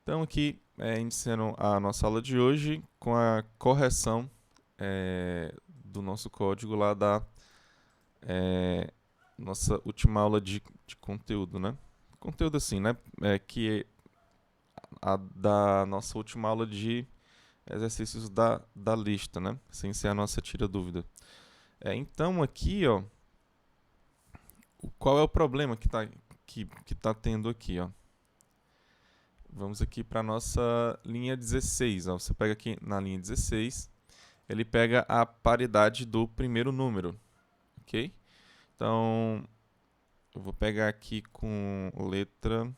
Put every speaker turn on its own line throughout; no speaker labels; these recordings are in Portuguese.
Então aqui, iniciando a nossa aula de hoje com a correção do nosso código lá da nossa última aula de conteúdo, né? Conteúdo assim, né? Que é a da nossa última aula de exercícios da lista, né? Sem ser a nossa tira dúvida. Então aqui, ó, qual é o problema que tá tendo aqui, ó? Vamos aqui para a nossa linha 16. Ó. Você pega aqui na linha 16, ele pega a paridade do primeiro número, ok? Então, eu vou pegar aqui com letra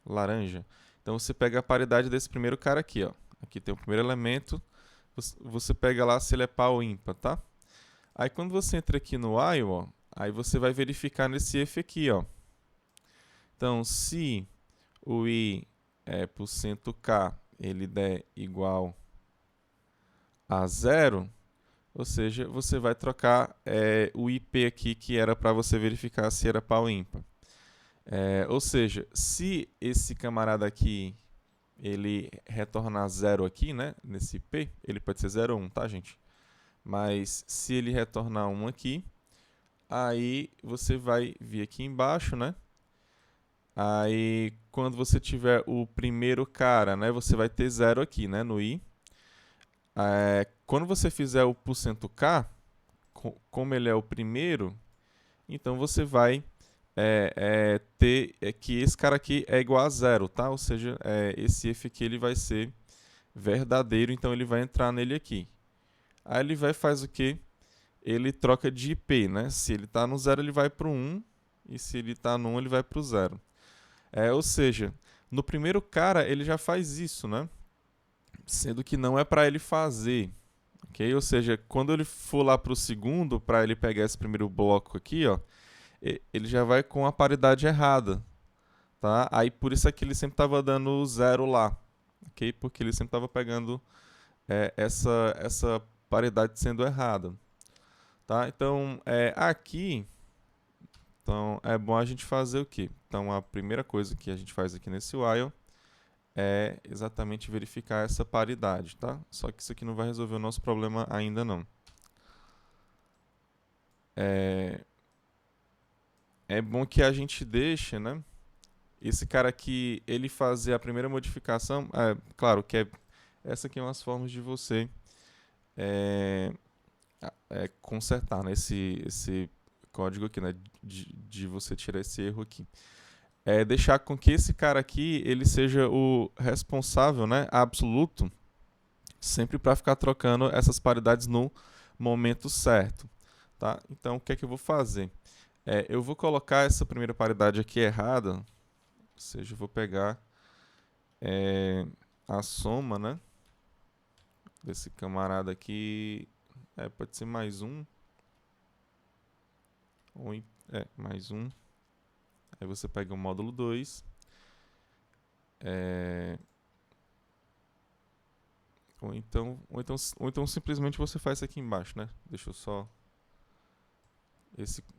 laranja. Então, você pega a paridade desse primeiro cara aqui, ó. Aqui tem o primeiro elemento, você pega lá se ele é par ou ímpar, tá? Aí, quando você entra aqui no while, ó, aí você vai verificar nesse if aqui, ó. Então, se o i é %k, ele der igual a zero, ou seja, você vai trocar o IP aqui que era para você verificar se era par ou ímpar. Ou seja, se esse camarada aqui ele retornar zero aqui, né, nesse IP, ele pode ser 0 ou 1, tá, gente? Mas se ele retornar 1 aqui, aí você vai vir aqui embaixo, né? Aí, quando você tiver o primeiro cara, né, você vai ter 0 aqui, né, no i. Quando você fizer o %k, como ele é o primeiro, então você vai ter que esse cara aqui é igual a 0, tá? Ou seja, esse if aqui ele vai ser verdadeiro, então ele vai entrar nele aqui. Aí ele vai faz o quê? Ele troca de IP, né? Se ele está no 0, ele vai para o 1, e se ele está no 1, ele vai para o 0. Ou seja, no primeiro cara ele já faz isso, né? Sendo que não é para ele fazer, ok? Ou seja, quando ele for lá para o segundo, para ele pegar esse primeiro bloco aqui, ó, ele já vai com a paridade errada, tá? Aí por isso é que ele sempre estava dando 0 lá, ok? Porque ele sempre estava pegando essa paridade sendo errada, tá? Então, aqui, então, é bom a gente fazer o quê? Então, a primeira coisa que a gente faz aqui nesse while é exatamente verificar essa paridade, tá? Só que isso aqui não vai resolver o nosso problema ainda não. É bom que a gente deixe, né? Esse cara aqui, ele fazer a primeira modificação, claro que essa aqui é umas formas de você consertar, né? Esse código aqui, né? De você tirar esse erro aqui. Deixar com que esse cara aqui ele seja o responsável, né, absoluto, sempre para ficar trocando essas paridades no momento certo, tá? Então, o que é que eu vou fazer? Eu vou colocar essa primeira paridade aqui errada, ou seja, eu vou pegar a soma, né, desse camarada aqui, pode ser mais um, ou mais um. Aí você pega o módulo 2, ou então simplesmente você faz isso aqui embaixo, né? Deixa eu só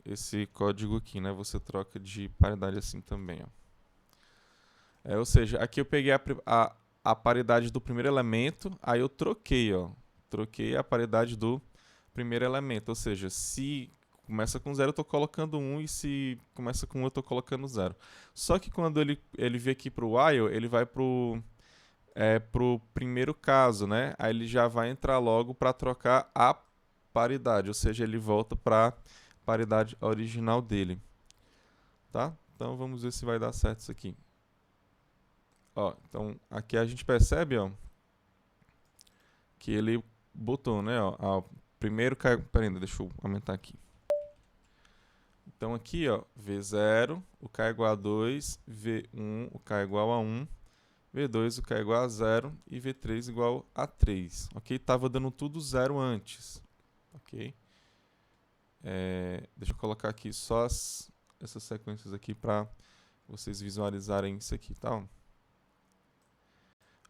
esse código aqui, né? Você troca de paridade assim também, ó. Ou seja, aqui eu peguei a paridade do primeiro elemento, aí eu troquei, ó. Troquei a paridade do primeiro elemento, ou seja, se começa com 0 eu estou colocando 1 e se começa com 1 eu estou colocando 0. Só que quando ele vem aqui para o while, ele vai para o primeiro caso, né? Aí ele já vai entrar logo para trocar a paridade, ou seja, ele volta para a paridade original dele, tá? Então vamos ver se vai dar certo isso aqui. Ó, então aqui a gente percebe, ó, que ele botou, né? Ó, primeiro cai. Peraí, deixa eu aumentar aqui. Então aqui, ó, V0, o K é igual a 2, V1, o K é igual a 1, V2, o K é igual a 0 e V3 igual a 3. Ok? Tava dando tudo 0 antes. Ok? Deixa eu colocar aqui só essas sequências aqui para vocês visualizarem isso aqui, tá?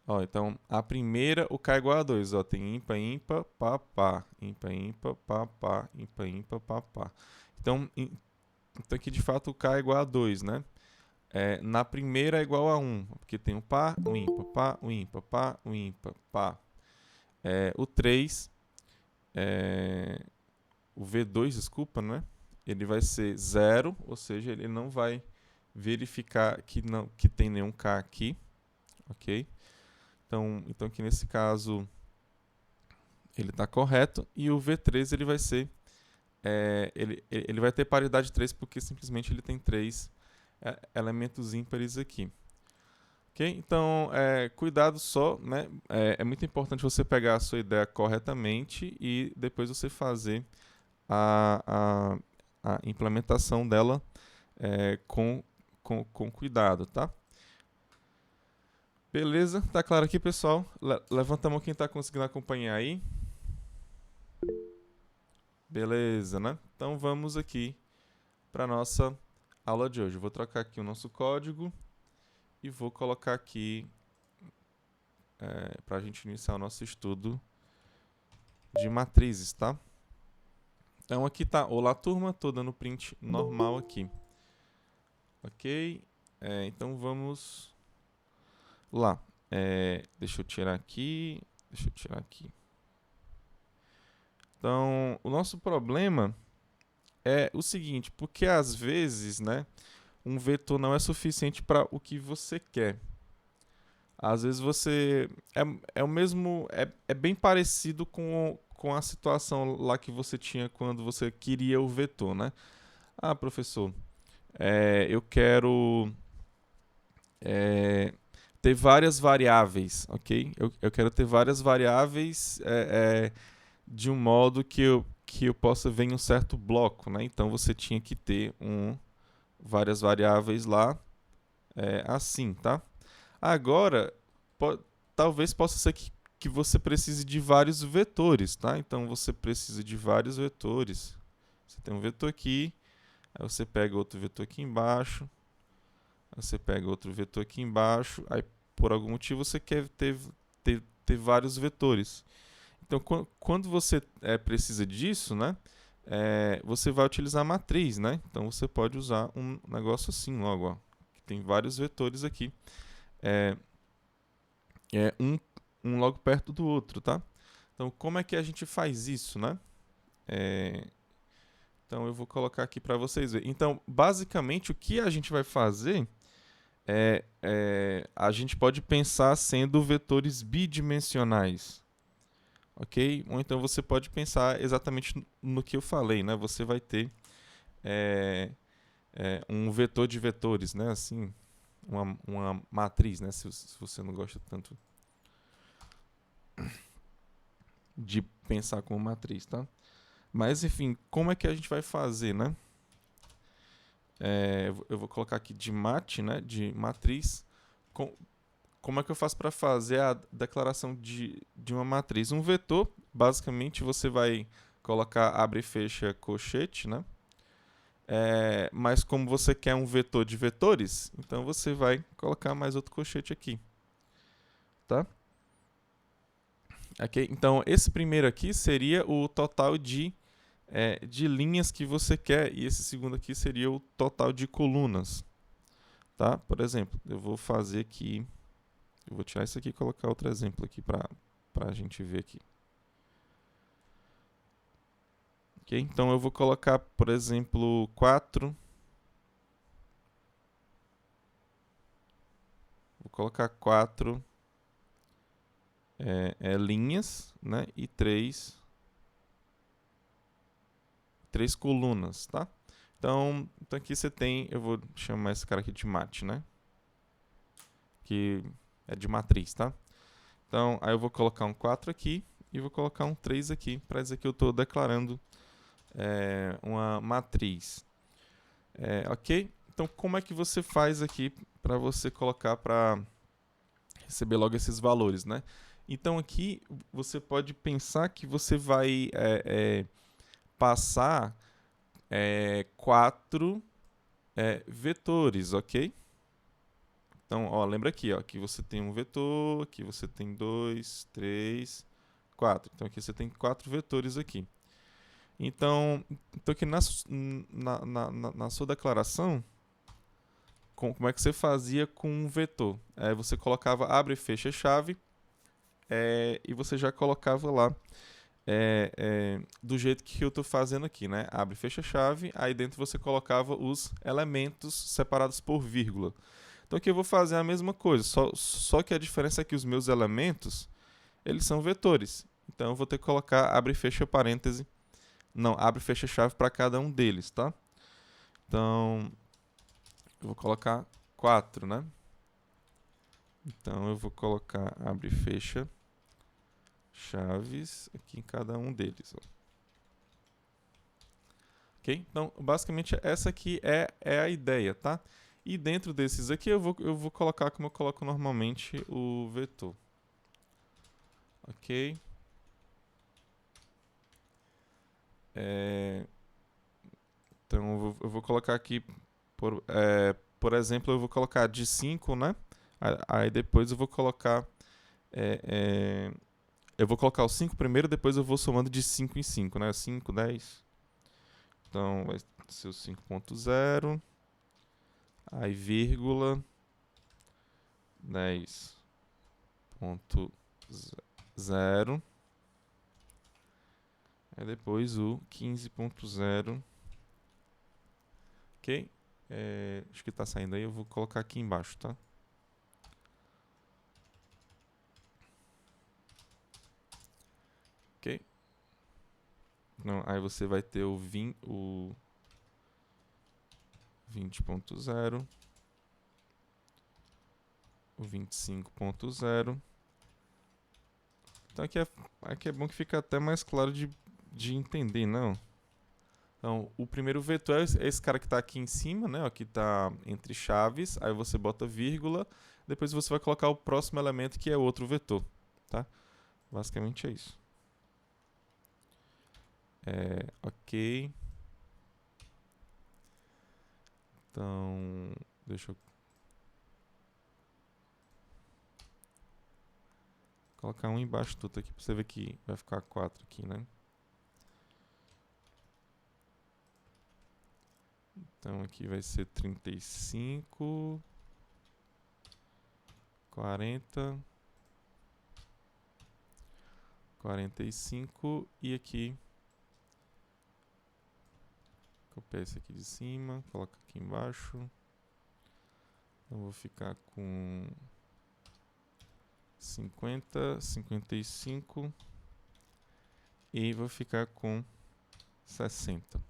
Ó, então, a primeira, o K é igual a 2. Ó, tem ímpar, ímpar, pá, pá. Ímpar, ímpar, pá, pá. Ímpar, ímpar, pá, pá. Então aqui, de fato, o K é igual a 2, né? Na primeira é igual a 1, porque tem um par, um ímpar, par, um ímpar, par, um ímpar, par. O 3, o V2, desculpa, né? Ele vai ser 0, ou seja, ele não vai verificar que tem nenhum K aqui, ok? Então aqui nesse caso ele está correto, e o V3 ele vai ser, ele vai ter paridade 3 porque simplesmente ele tem 3 elementos ímpares aqui. Ok? Então, cuidado só, né? É muito importante você pegar a sua ideia corretamente e depois você fazer a implementação dela com cuidado, tá? Beleza? Tá claro aqui, pessoal? Levanta a mão quem está conseguindo acompanhar aí. Beleza, né? Então vamos aqui para a nossa aula de hoje. Eu vou trocar aqui o nosso código e vou colocar aqui para a gente iniciar o nosso estudo de matrizes, tá? Então aqui tá, olá turma, tô dando print normal aqui. Ok? Então vamos lá. Deixa eu tirar aqui. Então, o nosso problema é o seguinte, porque às vezes, né, um vetor não é suficiente para o que você quer. Às vezes você é o mesmo, é bem parecido com a situação lá que você tinha quando você queria o vetor, né? Ah, professor, eu quero ter várias variáveis, ok? Eu quero ter várias variáveis de um modo que eu possa ver em um certo bloco, né? Então você tinha que ter várias variáveis lá assim, tá? Agora, talvez possa ser que você precise de vários vetores, tá? Então você precisa de vários vetores. Você tem um vetor aqui, aí você pega outro vetor aqui embaixo, aí você pega outro vetor aqui embaixo, aí por algum motivo você quer ter vários vetores. Então, quando você precisa disso, né, você vai utilizar a matriz, né? Então você pode usar um negócio assim logo, ó, que tem vários vetores aqui. Um logo perto do outro, tá? Então, como é que a gente faz isso, né? Então, eu vou colocar aqui para vocês verem. Então, basicamente, o que a gente vai fazer a gente pode pensar sendo vetores bidimensionais, ok? Ou então você pode pensar exatamente no que eu falei, né? Você vai ter um vetor de vetores, né? Assim, uma matriz, né? Se você não gosta tanto de pensar como matriz, tá? Mas, enfim, como é que a gente vai fazer, né? Eu vou colocar aqui de mat, né? De matriz. Como é que eu faço para fazer a declaração de uma matriz? Um vetor, basicamente, você vai colocar abre e fecha colchete, né? Mas como você quer um vetor de vetores, então você vai colocar mais outro colchete aqui, tá? Ok? Então, esse primeiro aqui seria o total de linhas que você quer, e esse segundo aqui seria o total de colunas, tá? Por exemplo, eu vou fazer aqui, eu vou tirar isso aqui e colocar outro exemplo aqui para a gente ver aqui. Ok? Então, eu vou colocar, por exemplo, 4. Vou colocar 4 linhas, né? E 3 colunas, tá? Então aqui você tem, eu vou chamar esse cara aqui de mat, né? Que é de matriz, tá? Então, aí eu vou colocar um 4 aqui e vou colocar um 3 aqui, para dizer que eu estou declarando uma matriz. Ok? Então, como é que você faz aqui para você colocar para receber logo esses valores, né? Então, aqui você pode pensar que você vai passar 4 vetores, ok? Então, ó, lembra aqui, ó, aqui você tem um vetor, aqui você tem 2, 3, 4. Então, aqui você tem 4 vetores aqui. Então aqui na sua declaração, como é que você fazia com um vetor. Você colocava abre e fecha chave, e você já colocava lá do jeito que eu estou fazendo aqui, né? Abre e fecha chave, aí dentro você colocava os elementos separados por vírgula. Então aqui eu vou fazer a mesma coisa, só que a diferença é que os meus elementos, eles são vetores. Então eu vou ter que colocar abre e fecha parêntese, não, abre e fecha chave para cada um deles, tá? Então eu vou colocar 4, né? Então eu vou colocar abre e fecha chaves aqui em cada um deles, ó. Ok? Então, basicamente, essa aqui é a ideia, tá? E dentro desses aqui, eu vou colocar como eu coloco normalmente o vetor. Ok? Então, eu vou colocar aqui, por exemplo, eu vou colocar de 5, né? Aí depois eu vou colocar... eu vou colocar o 5 primeiro, depois eu vou somando de 5 em 5, né? 5, 10. Então, vai ser o 5.0. Aí, vírgula, 10.0. Aí depois o 15.0. Ok? Acho que está saindo aí, eu vou colocar aqui embaixo, tá? Ok? Não, aí você vai ter o 20.0, o 25.0. Então aqui é bom que fica até mais claro de entender, não? Então, o primeiro vetor é esse cara que está aqui em cima, né? Que está entre chaves. Aí você bota vírgula. Depois você vai colocar o próximo elemento, que é outro vetor, tá? Basicamente é isso. Ok. Então, deixa eu colocar um embaixo tudo aqui para você ver que vai ficar 4 aqui, né? Então aqui vai ser 35, 40, 45 e aqui copiar esse aqui de cima, coloca aqui embaixo. Então vou ficar com 50, 55 e vou ficar com 60.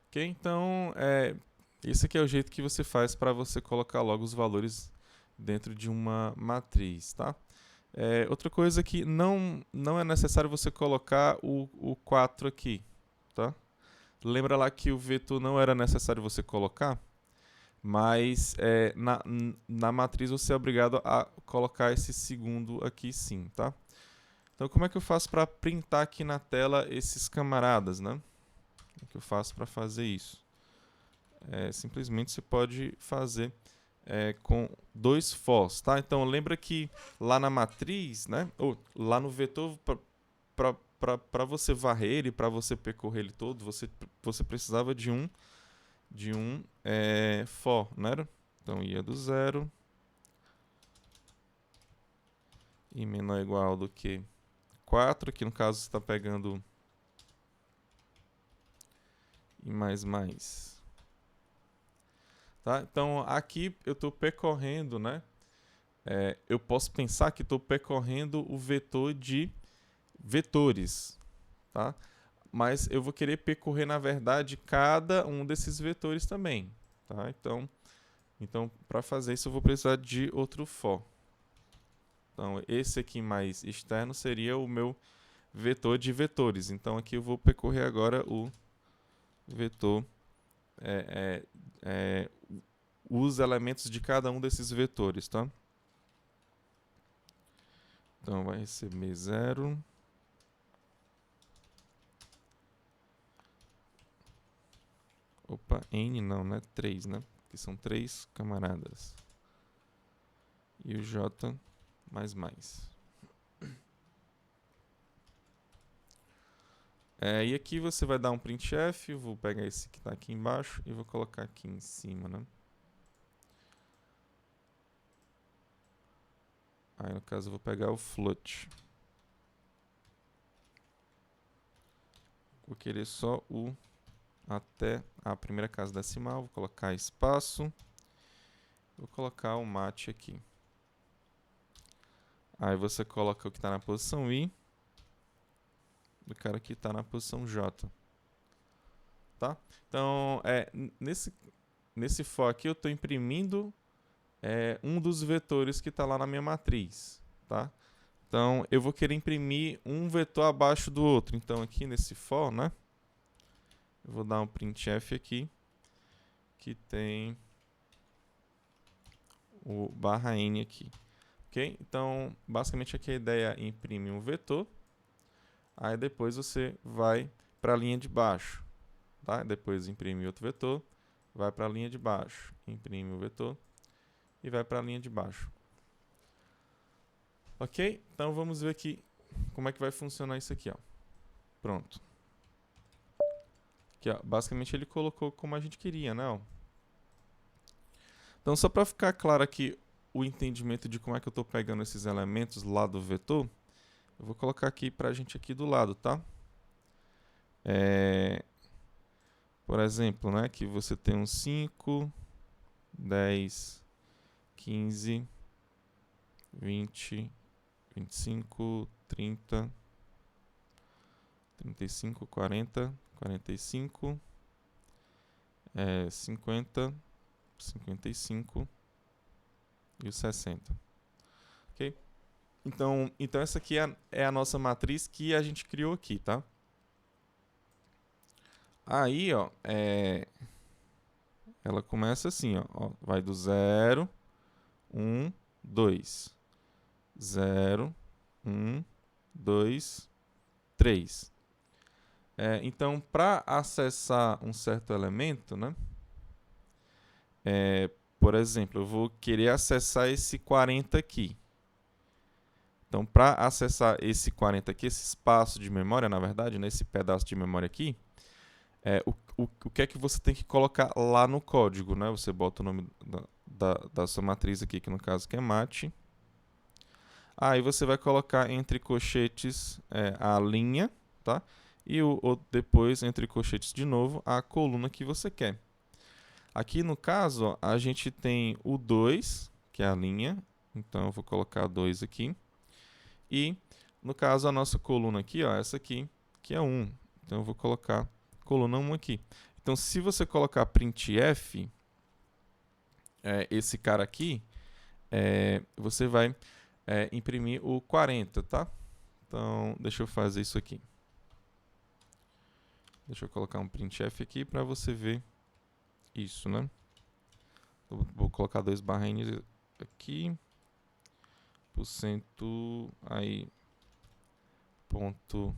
Ok? Então, esse aqui é o jeito que você faz para você colocar logo os valores dentro de uma matriz, tá? Outra coisa que não é necessário você colocar o 4 aqui, tá? Lembra lá que o vetor não era necessário você colocar, mas na matriz você é obrigado a colocar esse segundo aqui sim, tá? Então como é que eu faço para printar aqui na tela esses camaradas, né? Como é que eu faço para fazer isso? Simplesmente você pode fazer com 2 fors, tá? Então lembra que lá na matriz, né? Ou lá no vetor, para você varrer ele, para você percorrer ele todo, você precisava de um for, não era? Então ia do 0 e menor ou igual do que 4, que no caso você está pegando e mais. Tá? Então aqui eu estou percorrendo, né? Eu posso pensar que estou percorrendo o vetor de vetores, tá? Mas eu vou querer percorrer, na verdade, cada um desses vetores também, tá? Então para fazer isso eu vou precisar de outro for. Então esse aqui mais externo seria o meu vetor de vetores. Então aqui eu vou percorrer agora o vetor, os elementos de cada um desses vetores, tá? Então vai receber 0. Opa, N não, né? 3, né? Que são 3 camaradas. E o J mais. E aqui você vai dar um printf, vou pegar esse que está aqui embaixo e vou colocar aqui em cima, né? Aí no caso eu vou pegar o float. Vou querer só o até a primeira casa decimal, vou colocar espaço, vou colocar o mat aqui. Aí você coloca o que está na posição I, do cara que está na posição J. Tá? Então, nesse for aqui eu estou imprimindo um dos vetores que está lá na minha matriz. Tá? Então, eu vou querer imprimir um vetor abaixo do outro. Então, aqui nesse for, né? Eu vou dar um printf aqui, que tem o /n aqui. Ok? Então, basicamente aqui a ideia é imprimir um vetor. Aí depois você vai para a linha de baixo. Tá? Depois imprime outro vetor, vai para a linha de baixo. Imprime o vetor e vai para a linha de baixo. Ok? Então vamos ver aqui como é que vai funcionar isso aqui. Ó. Pronto. Aqui, ó, basicamente ele colocou como a gente queria, né? Ó. Então só para ficar claro aqui o entendimento de como é que eu estou pegando esses elementos lá do vetor, eu vou colocar aqui para a gente aqui do lado, tá? Por exemplo, né, que você tem um 5, 10, 15, 20, 25, 30, 35, 40, 45, 50, 55 e o 60. Ok? Então essa aqui é a nossa matriz que a gente criou aqui, tá? Aí, ó, ela começa assim, ó, vai do 0, 1, 2. 0, 1, 2, 3. Então, para acessar um certo elemento, né? Por exemplo, eu vou querer acessar esse 40 aqui. Então, para acessar esse 40 aqui, esse espaço de memória, na verdade, né, esse pedaço de memória aqui, o que é que você tem que colocar lá no código, né? Você bota o nome da sua matriz aqui, que no caso que é mat. Aí você vai colocar entre colchetes a linha, tá? E depois, entre colchetes de novo, a coluna que você quer. Aqui no caso, ó, a gente tem o 2, que é a linha. Então eu vou colocar 2 aqui. E no caso, a nossa coluna aqui, ó, essa aqui, que é 1. Então eu vou colocar coluna 1 aqui. Então se você colocar printf, esse cara aqui, você vai imprimir o 40, tá? Então, deixa eu fazer isso aqui. Deixa eu colocar um printf aqui para você ver isso, né? Eu vou colocar 2/n aqui. %, aí, ponto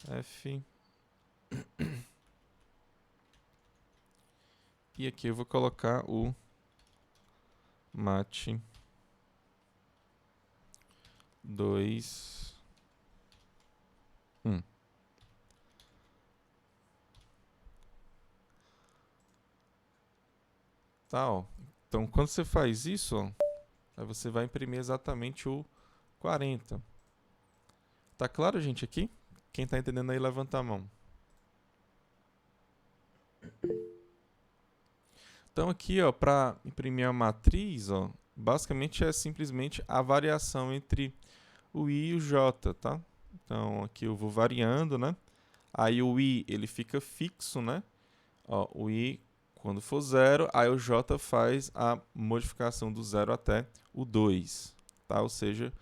f. E aqui eu vou colocar o mat 2, 1. Tá, ó. Então, quando você faz isso, ó, aí você vai imprimir exatamente o 40. Tá claro, gente, aqui? Quem tá entendendo aí, levanta a mão. Então, aqui, ó, para imprimir a matriz, ó, basicamente é simplesmente a variação entre o i e o j, tá? Então, aqui eu vou variando, né? Aí o i, ele fica fixo, né? Ó, o i, quando for 0, aí o j faz a modificação do 0 até o 2, tá? Ou seja,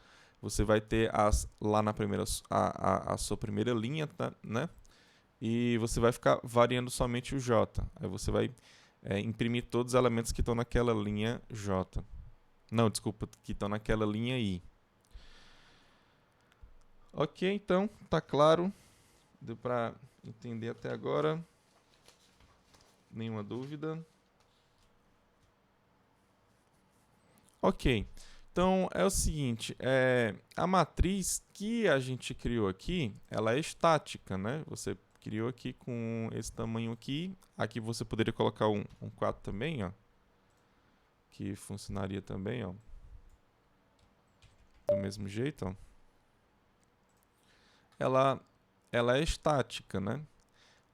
você vai ter lá na primeira, a sua primeira linha, tá, né? E você vai ficar variando somente o j. Aí você vai imprimir todos os elementos que estão naquela linha j. Não, desculpa, que estão naquela linha i. Ok, então, tá claro? Deu para entender até agora? Nenhuma dúvida? Ok, Então, é o seguinte, a matriz que a gente criou aqui, ela é estática, né? Você criou aqui com esse tamanho aqui. Aqui você poderia colocar um 4 também, ó. Que funcionaria também, ó. Do mesmo jeito, ó. Ela é estática, né?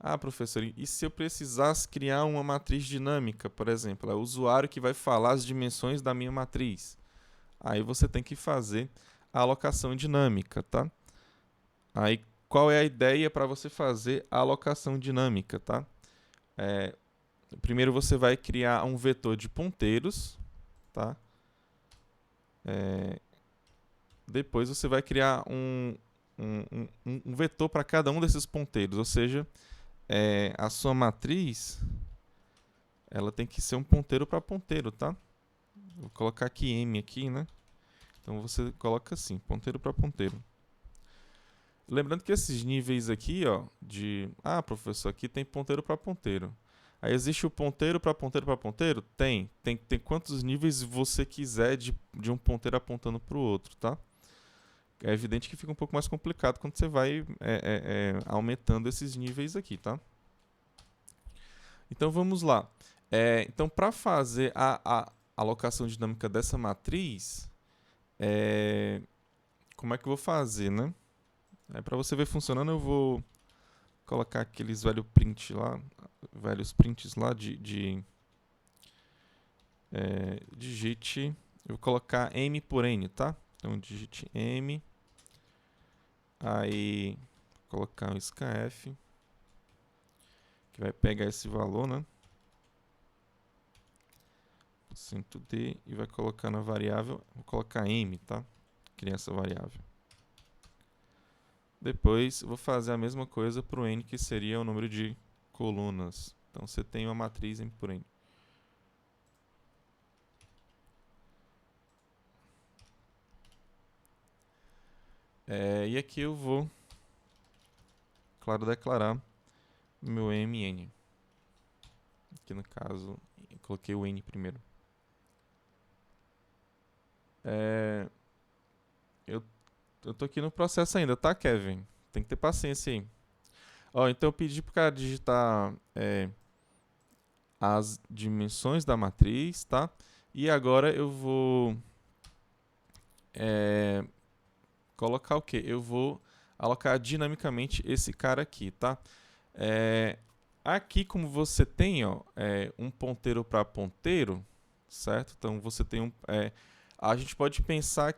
Ah, professor, e se eu precisasse criar uma matriz dinâmica, por exemplo? É o usuário que vai falar as dimensões da minha matriz. Aí você tem que fazer a alocação dinâmica, tá? Aí, qual é a ideia para você fazer a alocação dinâmica, tá? Primeiro você vai criar um vetor de ponteiros, tá? Depois você vai criar um vetor para cada um desses ponteiros, ou seja, a sua matriz ela tem que ser um ponteiro para ponteiro, tá? Vou colocar aqui M aqui, né? Então você coloca assim, ponteiro para ponteiro. Lembrando que esses níveis aqui, ó, professor, aqui tem ponteiro para ponteiro. Aí existe o ponteiro para ponteiro para ponteiro? Tem quantos níveis você quiser de um ponteiro apontando para o outro, tá? É evidente que fica um pouco mais complicado quando você vai aumentando esses níveis aqui, tá? Então vamos lá. Então, para fazer a alocação dinâmica dessa matriz, como é que eu vou fazer, né? Para você ver funcionando, eu vou colocar aqueles velhos prints lá digite, eu vou colocar M por N, tá? Então digite M, aí colocar o scanf, que vai pegar esse valor, né? %d e vai colocar na variável, vou colocar M, tá? Criar essa variável. Depois vou fazer a mesma coisa para o N, que seria o número de colunas. Então você tem uma matriz M por N. E aqui eu vou, claro, declarar meu MN. Aqui no caso, eu coloquei o N primeiro. Eu tô aqui no processo ainda, tá, Kevin? Tem que ter paciência aí. Então eu pedi pro cara digitar as dimensões da matriz, tá? E agora eu vou colocar o quê? Eu vou alocar dinamicamente esse cara aqui, tá? Aqui, como você tem um ponteiro para ponteiro, certo? Então você tem a gente pode pensar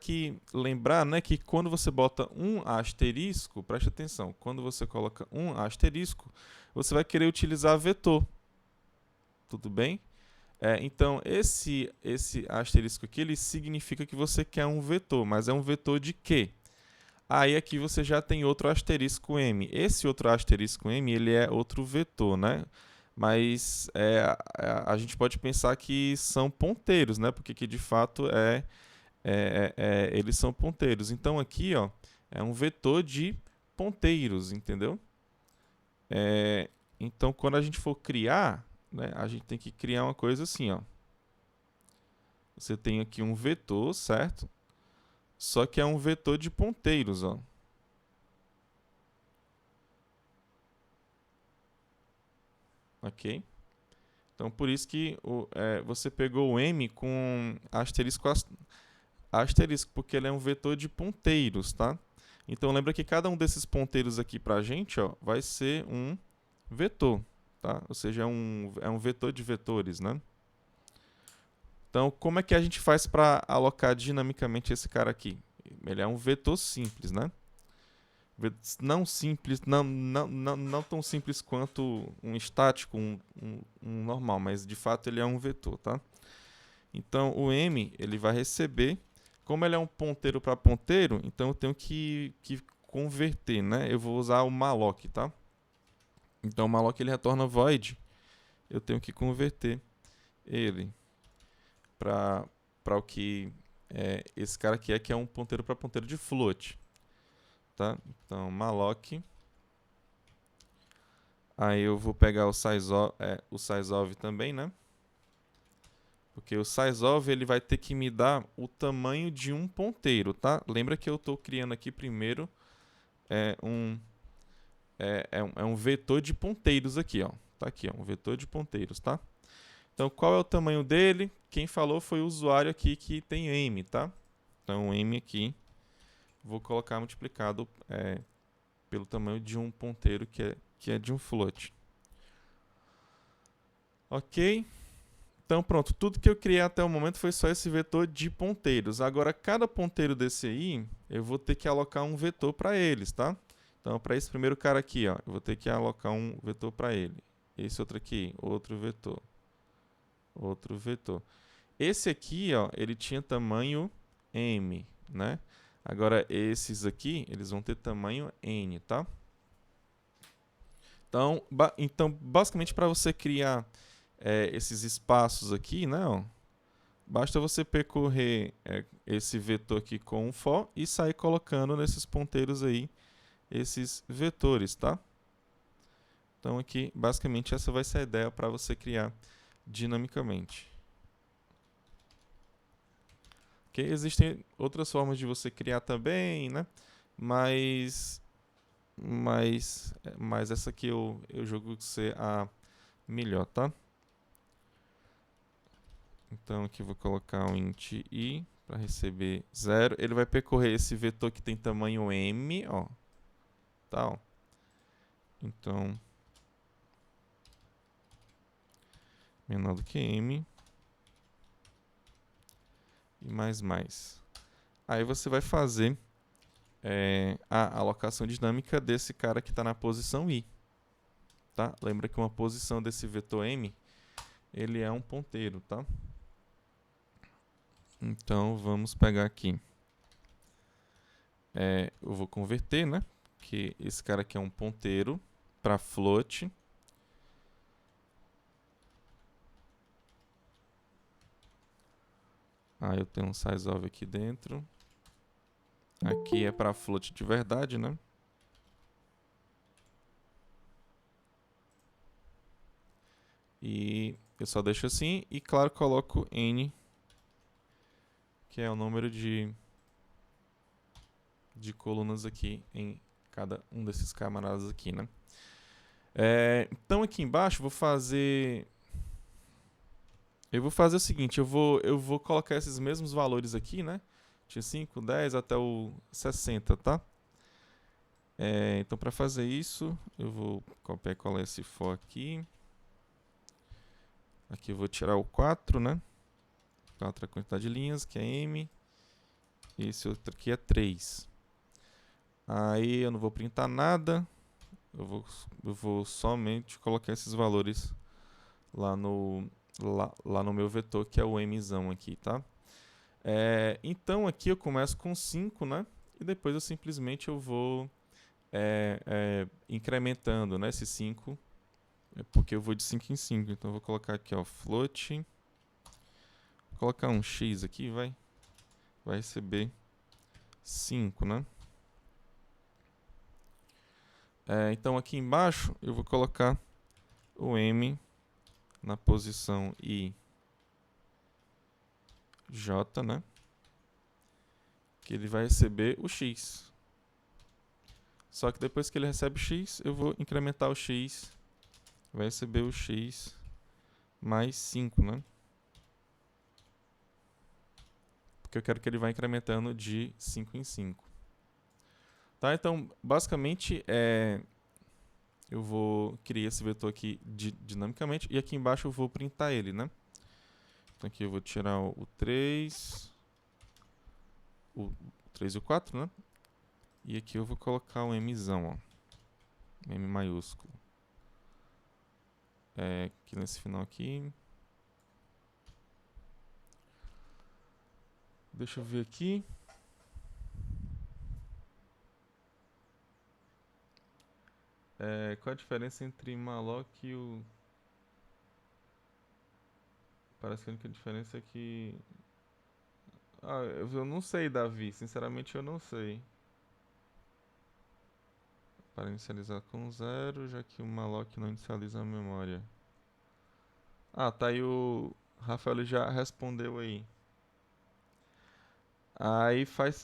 lembrar, né, que quando você bota um asterisco, preste atenção, quando você coloca um asterisco, você vai querer utilizar vetor. Tudo bem? Então, esse asterisco aqui, ele significa que você quer um vetor, mas é um vetor de quê? Aí aqui você já tem outro asterisco M. Esse outro asterisco M, ele é outro vetor, né? Mas a gente pode pensar que são ponteiros, né? Porque aqui de fato eles são ponteiros. Então aqui, ó, é um vetor de ponteiros, entendeu? Então quando a gente for criar, né, a gente tem que criar uma coisa assim, ó. Você tem aqui um vetor, certo? Só que é um vetor de ponteiros, ó. Ok? Então, por isso que você pegou o M com asterisco, porque ele é um vetor de ponteiros, tá? Então, lembra que cada um desses ponteiros aqui pra gente, ó, vai ser um vetor, tá? Ou seja, é um vetor de vetores, né? Então, como é que a gente faz para alocar dinamicamente esse cara aqui? Ele é um vetor simples, né? Não simples, não tão simples quanto um estático, um normal, mas de fato ele é um vetor, tá? Então o M ele vai receber, como ele é um ponteiro para ponteiro, então eu tenho que converter, né? Eu vou usar o malloc, tá? Então o malloc ele retorna void, eu tenho que converter ele para o que esse cara aqui que é um ponteiro para ponteiro de float. Tá? Então, malloc. Aí eu vou pegar o sizeof também, né? Porque o sizeof ele vai ter que me dar o tamanho de um ponteiro, tá? Lembra que eu estou criando aqui primeiro um vetor de ponteiros aqui, ó. Tá aqui, ó, um vetor de ponteiros, tá? Então, qual é o tamanho dele? Quem falou foi o usuário aqui que tem m, tá? Então, m aqui, vou colocar multiplicado pelo tamanho de um ponteiro que é de um float. Ok? Então, pronto. Tudo que eu criei até o momento foi só esse vetor de ponteiros. Agora, cada ponteiro desse aí, eu vou ter que alocar um vetor para eles, tá? Então, para esse primeiro cara aqui, ó, eu vou ter que alocar um vetor para ele. Esse outro aqui, outro vetor. Outro vetor. Esse aqui, ó, ele tinha tamanho m, né? Agora, esses aqui, eles vão ter tamanho n, tá? Então basicamente, para você criar esses espaços aqui, né, ó, basta você percorrer esse vetor aqui com um for e sair colocando nesses ponteiros aí esses vetores, tá? Então aqui, basicamente, essa vai ser a ideia para você criar dinamicamente. Okay? Existem outras formas de você criar também, né? Mas essa aqui eu julgo ser a melhor, tá? Então aqui eu vou colocar um int i para receber 0. Ele vai percorrer esse vetor que tem tamanho m, ó. Tá, ó. Então, menor do que m. E mais. Aí você vai fazer a alocação dinâmica desse cara que está na posição i. Tá? Lembra que uma posição desse vetor m, ele é um ponteiro, tá? Então, vamos pegar aqui. Eu vou converter, né? Que esse cara aqui é um ponteiro para float. Aí eu tenho um sizeof aqui dentro. Aqui é para float de verdade, né? E eu só deixo assim. E claro, coloco n, que é o número de colunas aqui em cada um desses camaradas aqui, né? Então aqui embaixo eu vou fazer o seguinte, eu vou colocar esses mesmos valores aqui, né? De 5, 10 até o 60, tá? Então para fazer isso, eu vou copiar e colar esse for aqui. Aqui eu vou tirar o 4, né? 4 é a quantidade de linhas, que é m. Esse outro aqui é 3. Aí eu não vou printar nada. Eu vou somente colocar esses valores lá no meu vetor, que é o mzão aqui, tá? Então aqui eu começo com 5, né? E depois eu simplesmente vou incrementando, né? Esse 5, porque eu vou de 5 em 5. Então eu vou colocar aqui, ó, float. Vou colocar um x aqui, vai receber 5, né? Então aqui embaixo eu vou colocar o m na posição i j, né? Que ele vai receber o x. Só que depois que ele recebe o x, eu vou incrementar o x. Vai receber o x mais 5, né? Porque eu quero que ele vá incrementando de 5 em 5. Tá? Então, basicamente, eu vou criar esse vetor aqui dinamicamente. E aqui embaixo eu vou printar ele, né? Então aqui eu vou tirar o 3. O 3 e o 4, né? E aqui eu vou colocar o mzão, ó. M maiúsculo. Aqui nesse final aqui. Deixa eu ver aqui. Qual a diferença entre malloc e o... Parece que a única diferença é que... eu não sei, Davi. Sinceramente, eu não sei. Para inicializar com 0, já que o malloc não inicializa a memória. Tá aí Rafael ele já respondeu aí. Aí faz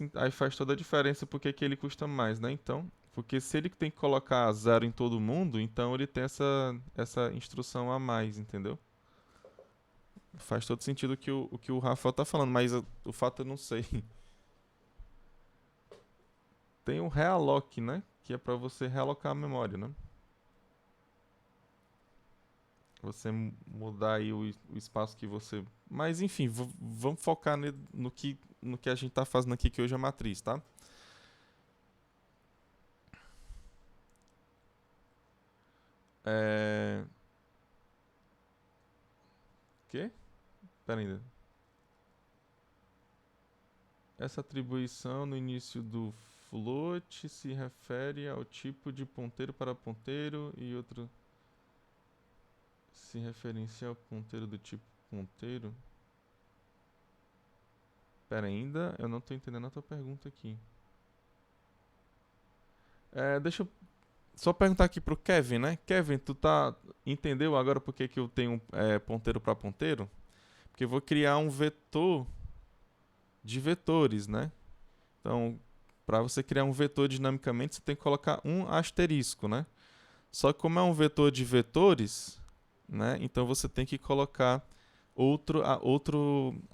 toda a diferença porque que ele custa mais, né? Então, porque se ele tem que colocar zero em todo mundo, então ele tem essa instrução a mais, entendeu? Faz todo sentido o que o Rafael tá falando, mas o fato eu não sei. Tem o realloc, né? Que é para você realocar a memória, né? Você mudar aí o espaço que você. Mas enfim, vamos focar no que a gente tá fazendo aqui, que hoje é a matriz, tá? É. Quê? Pera ainda. Essa atribuição no início do float se refere ao tipo de ponteiro para ponteiro e outro se referencia ao ponteiro do tipo ponteiro. Pera ainda, eu não estou entendendo a tua pergunta aqui. Deixa eu só perguntar aqui pro Kevin, né? Kevin, entendeu agora por que que eu tenho ponteiro para ponteiro? Porque eu vou criar um vetor de vetores, né? Então, para você criar um vetor dinamicamente, você tem que colocar um asterisco, né? Só que como é um vetor de vetores, né? Então você tem que colocar outro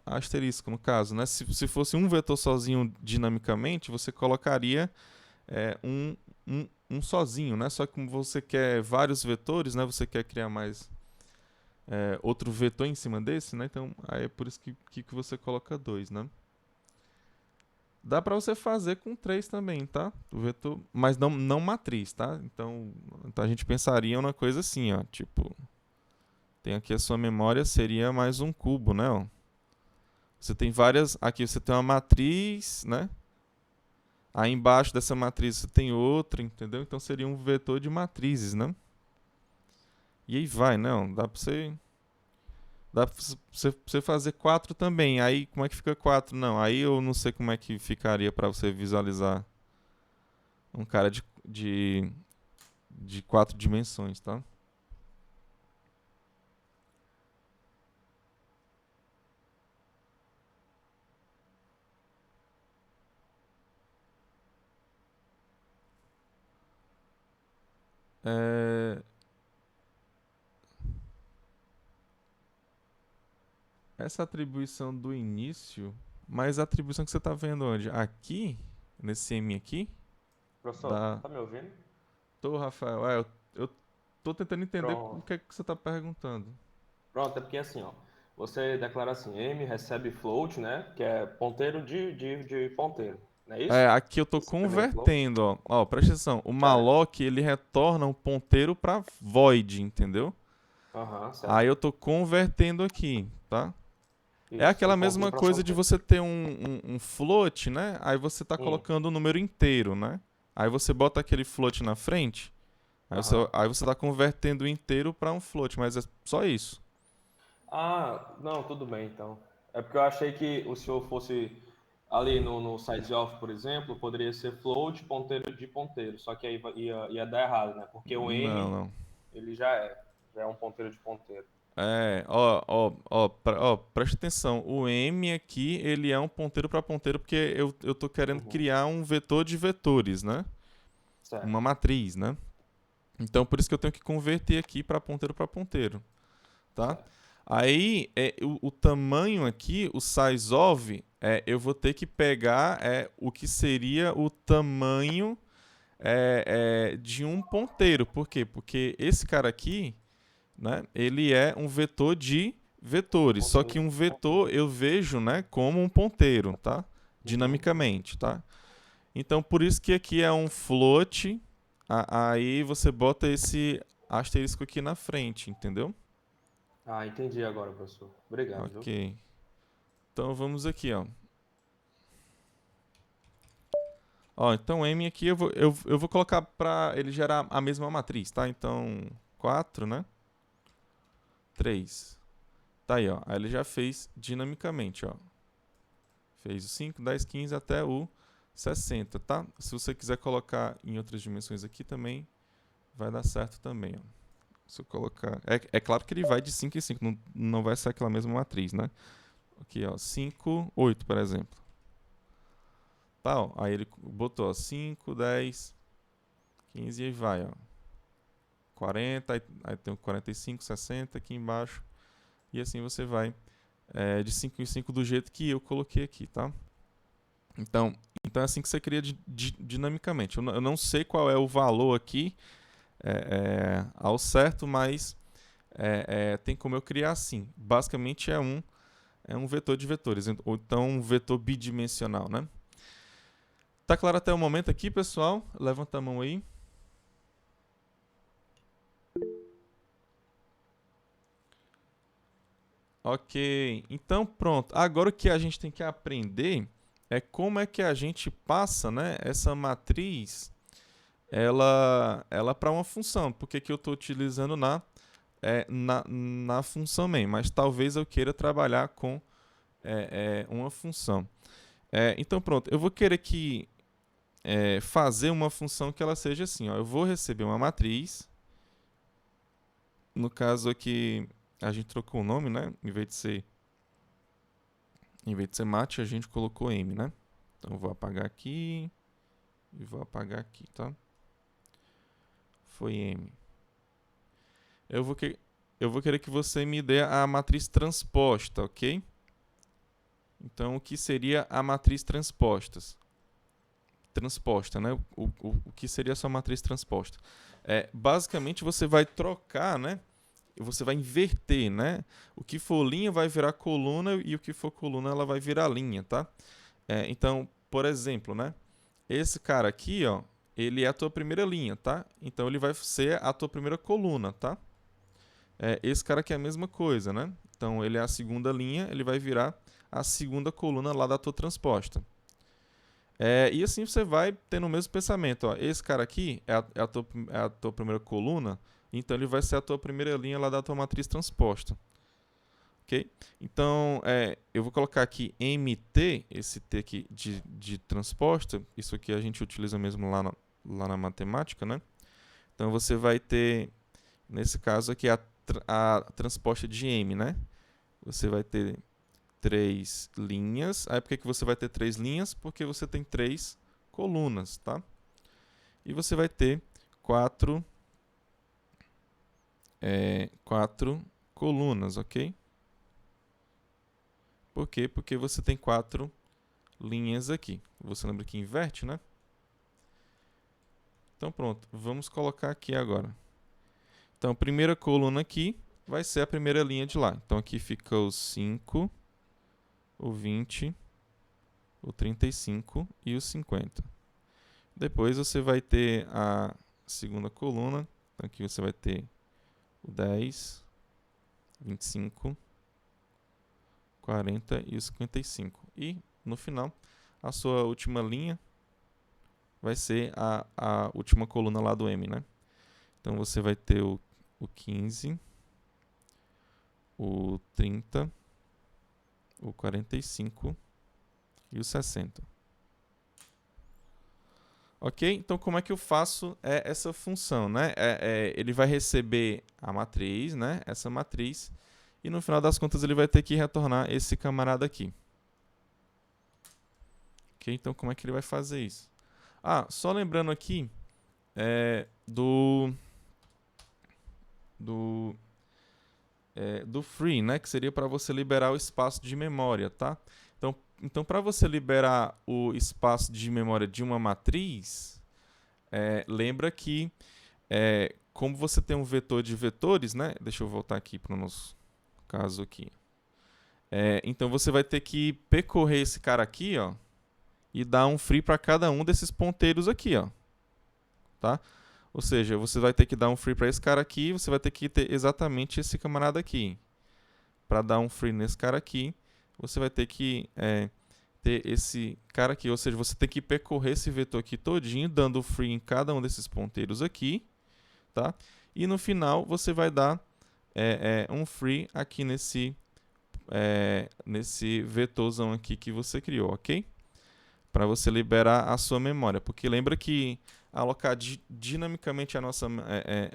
asterisco, no caso, né? Se fosse um vetor sozinho dinamicamente, você colocaria um sozinho, né? Só que como você quer vários vetores, né? Você quer criar mais outro vetor em cima desse, né? Então aí é por isso que você coloca dois, né? Dá para você fazer com três também, tá? O vetor, mas não matriz, tá? Então a gente pensaria uma coisa assim, ó, tipo, tem aqui a sua memória seria mais um cubo, né? Ó. Você tem várias, aqui você tem uma matriz, né? Aí embaixo dessa matriz você tem outra, entendeu? Então seria um vetor de matrizes, né? E aí vai, né? Ó, dá pra você fazer quatro também. Aí como é que fica quatro? Não, aí eu não sei como é que ficaria para você visualizar um cara de quatro dimensões, tá? É, essa atribuição do início, mas a atribuição que você está vendo onde? Aqui, nesse M aqui,
Professor,
da...
tá me ouvindo?
Tô, Rafael, eu tô tentando entender o
Pronto.
que é que você está perguntando.
Pronto, é porque assim, ó, você declara assim, M recebe float, né? Que é ponteiro de ponteiro, não é isso?
Aqui eu tô
Esse primeiro float?
convertendo, ó. Ó, presta atenção. O
Certo.
malloc, ele retorna um ponteiro para void, entendeu?
Aham,
Aí
certo.
eu tô convertendo aqui, tá? É
Isso,
aquela
um ponteiro
mesma
para
coisa de
ponteiro.
você ter um float, né? Aí você tá
Hum,
colocando o número inteiro, né? Aí você bota aquele float na frente,
aham.
aí você tá convertendo o inteiro para um float, mas é só isso.
Ah, não, tudo bem então. É porque eu achei que o senhor fosse ali no size of, por exemplo, poderia ser float ponteiro de ponteiro, só que aí ia dar errado, né? Porque o
Não,
M,
não.
ele já é um ponteiro de ponteiro.
Ó, presta atenção. O M aqui, ele é um ponteiro para ponteiro porque eu tô querendo
Uhum,
criar um vetor de vetores, né? Uma
certo.
matriz, né? Então por isso que eu tenho que converter aqui para ponteiro, tá?
Certo.
Aí o tamanho aqui, o size of, eu vou ter que pegar o que seria o tamanho de um ponteiro. Por quê? Porque esse cara aqui, né, ele é um vetor de vetores. Só que um vetor eu vejo, né, como um ponteiro, tá?
Uhum.
Dinamicamente, tá? Então por isso que aqui é um float. Aí você bota esse asterisco aqui na frente, entendeu?
Ah, entendi agora, professor. Obrigado, viu?
Ok. Então vamos aqui, ó. Ó, então M aqui eu vou colocar para ele gerar a mesma matriz, tá? Então 4, né? 3. Tá aí, ó. Aí ele já fez dinamicamente, ó. Fez o 5, 10, 15 até o 60, tá? Se você quiser colocar em outras dimensões aqui também, vai dar certo também, ó. Se eu colocar... É claro que ele vai de 5 em 5, não vai ser aquela mesma matriz, né? Aqui, ó, 5, 8, por exemplo. Tá, ó, aí ele botou, ó, 5, 10, 15 e aí vai, ó. 40, aí tem o 45, 60 aqui embaixo. E assim você vai de 5 em 5 do jeito que eu coloquei aqui, tá? Então é assim que você cria dinamicamente. Eu não sei qual é o valor aqui ao certo, mas tem como eu criar assim. Basicamente é um vetor de vetores, ou então um vetor bidimensional, né? Tá claro até o momento aqui, pessoal? Levanta a mão aí. Ok, então pronto. Agora o que a gente tem que aprender é como é que a gente passa, né, essa matriz ela para uma função. Por que eu estou utilizando na função main? Mas talvez eu queira trabalhar com uma função. Então pronto, eu vou querer fazer uma função que ela seja assim. Ó, eu vou receber uma matriz. No caso aqui, a gente trocou o nome, né? Em vez de ser mate, a gente colocou m, né? Então eu vou apagar aqui e vou apagar aqui, tá? Foi m. Eu vou querer que você me dê a matriz transposta, ok? Então, o que seria a matriz transposta, né? O que seria a sua matriz transposta? Basicamente, você vai trocar, né? Você vai inverter, né? O que for linha vai virar coluna e o que for coluna ela vai virar linha, tá? Então, por exemplo, né? Esse cara aqui, ó, ele é a tua primeira linha, tá? Então ele vai ser a tua primeira coluna, tá? Esse cara aqui é a mesma coisa, né? Então ele é a segunda linha, ele vai virar a segunda coluna lá da tua transposta. E assim você vai tendo o mesmo pensamento, ó. Esse cara aqui é a tua primeira coluna, então ele vai ser a tua primeira linha lá da tua matriz transposta. Ok? Então, eu vou colocar aqui MT, esse T aqui de transposta, isso aqui a gente utiliza mesmo lá na matemática, né? Então você vai ter, nesse caso aqui, a transposta de M, né? Você vai ter 3 linhas. Aí por que você vai ter 3 linhas? Porque você tem 3 colunas, tá? E você vai ter 4 colunas, ok? Por quê? Porque você tem 4 linhas aqui. Você lembra que inverte, né? Então pronto, vamos colocar aqui agora. Então a primeira coluna aqui vai ser a primeira linha de lá. Então aqui fica o 5, o 20, o 35 e o 50. Depois você vai ter a segunda coluna. Então aqui você vai ter o 10, 25, 40 e o 55. E no final, a sua última linha vai ser a última coluna lá do M, né? Então você vai ter o 15, o 30, o 45 e o 60. Ok? Então como é que eu faço essa função, né? Ele vai receber a matriz, né? Essa matriz, e no final das contas ele vai ter que retornar esse camarada aqui. Ok? Então como é que ele vai fazer isso? Só lembrando aqui do free, né? Que seria para você liberar o espaço de memória, tá? Então para você liberar o espaço de memória de uma matriz, lembra que como você tem um vetor de vetores, né? Deixa eu voltar aqui para o nosso caso aqui. Então você vai ter que percorrer esse cara aqui, ó, e dar um free para cada um desses ponteiros aqui, ó, tá? Ou seja, você vai ter que dar um free para esse cara aqui, você vai ter que ter exatamente esse camarada aqui. Para dar um free nesse cara aqui, você vai ter que ter esse cara aqui. Ou seja, você tem que percorrer esse vetor aqui todinho, dando free em cada um desses ponteiros aqui, tá? E no final, você vai dar um free aqui nesse vetorzão aqui que você criou, ok? para você liberar a sua memória. Porque lembra que alocar dinamicamente a nossa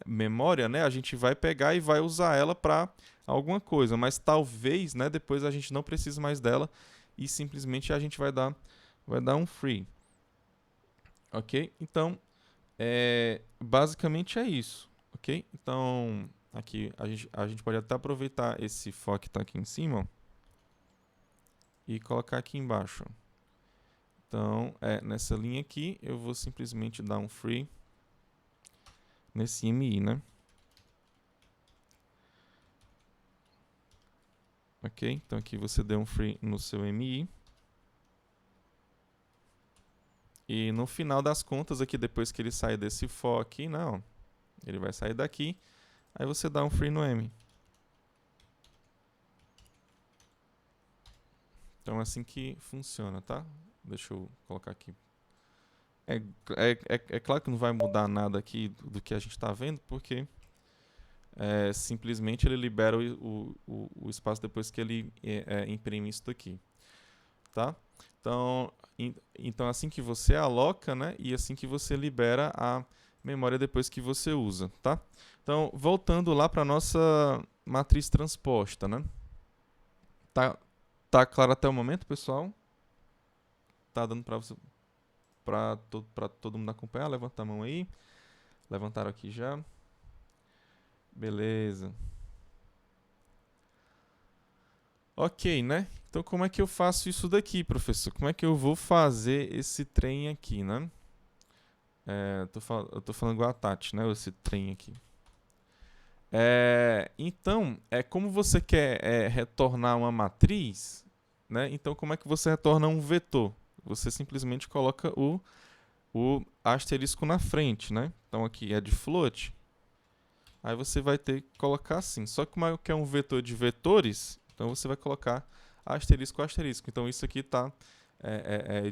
memória, né, a gente vai pegar e vai usar ela para alguma coisa, mas talvez, né, depois a gente não precise mais dela e simplesmente a gente vai dar um free. Ok? Então, basicamente é isso. Ok? Então, aqui a gente pode até aproveitar esse for que está aqui em cima, ó, e colocar aqui embaixo. Então, nessa linha aqui, eu vou simplesmente dar um free nesse MI, né? Ok? Então, aqui você deu um free no seu MI. E no final das contas, aqui depois que ele sair desse for aqui, não, ele vai sair daqui. Aí você dá um free no M. Então, é assim que funciona, tá? Deixa eu colocar aqui. É claro que não vai mudar nada aqui do que a gente está vendo, porque simplesmente ele libera o espaço depois que ele imprime isso daqui, tá? Então, assim que você aloca, né, e assim que você libera a memória depois que você usa, tá? Então, voltando lá para nossa matriz transposta, né? Tá claro até o momento, pessoal? Tá dando para todo mundo acompanhar? Levanta a mão aí. Levantaram aqui já. Beleza. Ok, né? Então, como é que eu faço isso daqui, professor? Como é que eu vou fazer esse trem aqui, né? Eu tô falando igual a Tati, né? Esse trem aqui. Então, como você quer retornar uma matriz, né? Então, como é que você retorna um vetor? Você simplesmente coloca o asterisco na frente, né? Então, aqui é de float. Aí você vai ter que colocar assim. Só que como é que é um vetor de vetores, então você vai colocar asterisco, asterisco. Então, isso aqui está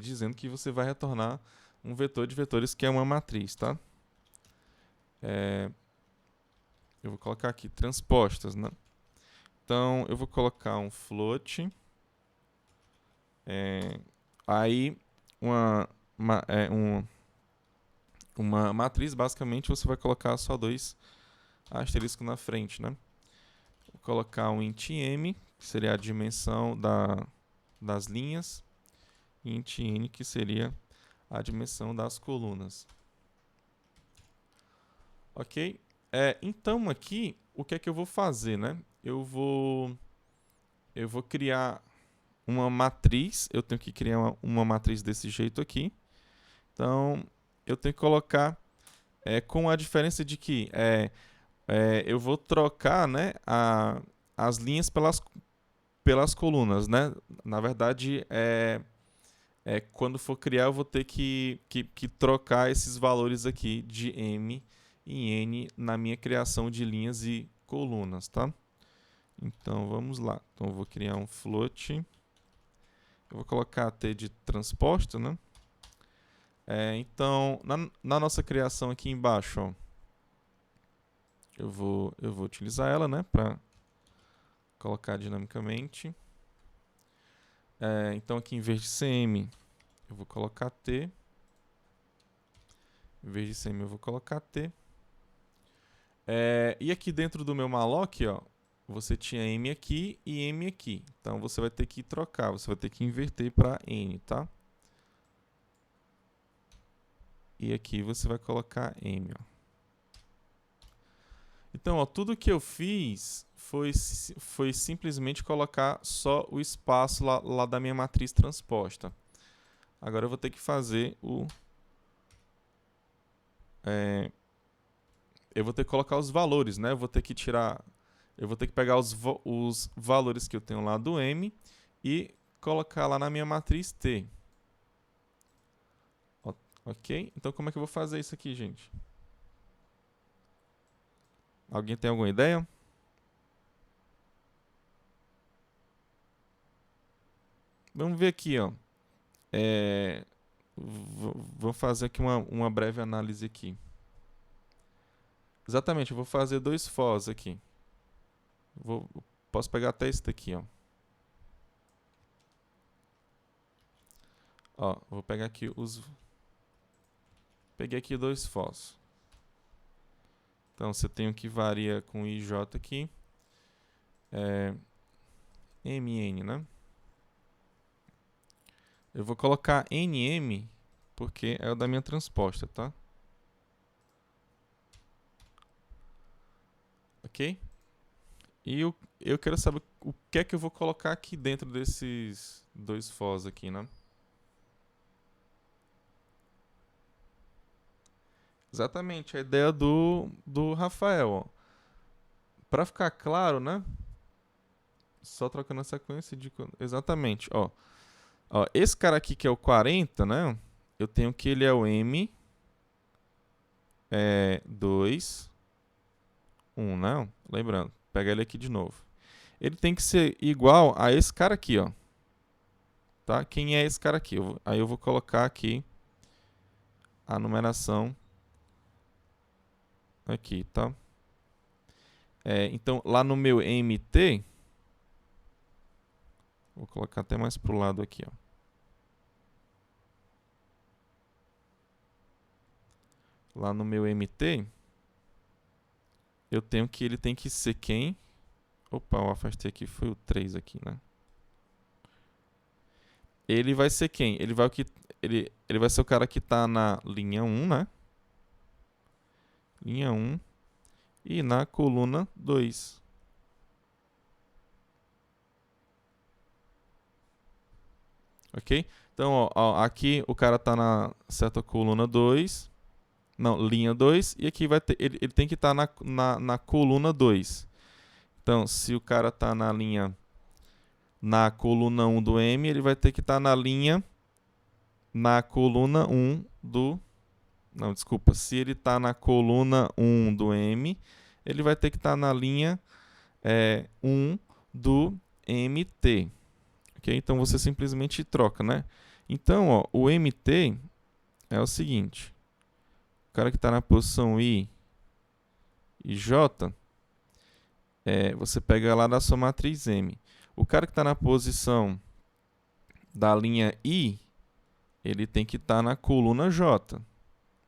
dizendo que você vai retornar um vetor de vetores que é uma matriz, tá? Eu vou colocar aqui, transpostas, né? Então, eu vou colocar um float. Aí, uma matriz, basicamente, você vai colocar só dois asteriscos na frente, né? Vou colocar um int m, que seria a dimensão das linhas, e int n, que seria a dimensão das colunas. Ok? Então, aqui, o que é que eu vou fazer, né? Eu vou criar uma matriz. Eu tenho que criar uma matriz desse jeito aqui. Então, eu tenho que colocar com a diferença de que eu vou trocar, né, as linhas pelas colunas, né? Na verdade, quando for criar, eu vou ter que trocar esses valores aqui de m em n na minha criação de linhas e colunas, tá? Então, vamos lá. Então, eu vou criar um float. Eu vou colocar t de transposta, né? Então, na nossa criação aqui embaixo, ó, eu vou utilizar ela, né, para colocar dinamicamente. Então, aqui em vez de cm, eu vou colocar t. Em vez de cm, eu vou colocar t. E aqui dentro do meu malloc, ó, você tinha m aqui e m aqui. Então, você vai ter que trocar, você vai ter que inverter para n, tá? E aqui você vai colocar m, ó. Então, ó, tudo que eu fiz foi simplesmente colocar só o espaço lá da minha matriz transposta. Agora eu vou ter que fazer eu vou ter que colocar os valores, né? Eu vou ter que pegar os valores que eu tenho lá do m e colocar lá na minha matriz T. Ok? Então, como é que eu vou fazer isso aqui, gente? Alguém tem alguma ideia? Vamos ver aqui, ó. Vou fazer aqui uma breve análise aqui. Exatamente, eu vou fazer dois fors aqui. Posso pegar até esse daqui, ó. Ó, vou pegar aqui Peguei aqui 2 fós. Então, você tem o que varia com IJ aqui. MN, né? Eu vou colocar NM, porque é o da minha transposta, tá? Ok? E eu quero saber o que é que eu vou colocar aqui dentro desses 2 fós aqui, né? Exatamente, a ideia do Rafael, ó. Pra ficar claro, né? Só trocando a sequência de... Exatamente, ó. Ó, esse cara aqui que é o 40, né? Eu tenho que ele é o M 2, 1, né? Lembrando, pega ele aqui de novo. Ele tem que ser igual a esse cara aqui, ó. Tá? Quem é esse cara aqui? Aí eu vou colocar aqui a numeração aqui, tá? Então, lá no meu MT, vou colocar até mais pro lado aqui, ó. Lá no meu MT, eu tenho que ele tem que ser quem? Opa, eu afastei aqui, foi o 3 aqui, né? Ele vai ser quem? Ele vai ser o cara que tá na linha 1, né? Linha 1 e na coluna 2. Ok? Então, ó, aqui o cara tá na certa coluna 2. Não, linha 2. E aqui vai ter, ele tem que estar na coluna 2. Então, se o cara tá na coluna 1 do M, ele vai ter que estar na coluna 1 do... Não, desculpa. Se ele está na coluna 1 do M, ele vai ter que estar na linha 1 do MT. Okay? Então, você simplesmente troca, né? Então, ó, o MT é o seguinte. O cara que está na posição I e J, você pega lá da sua matriz M. O cara que está na posição da linha I, ele tem que estar na coluna J.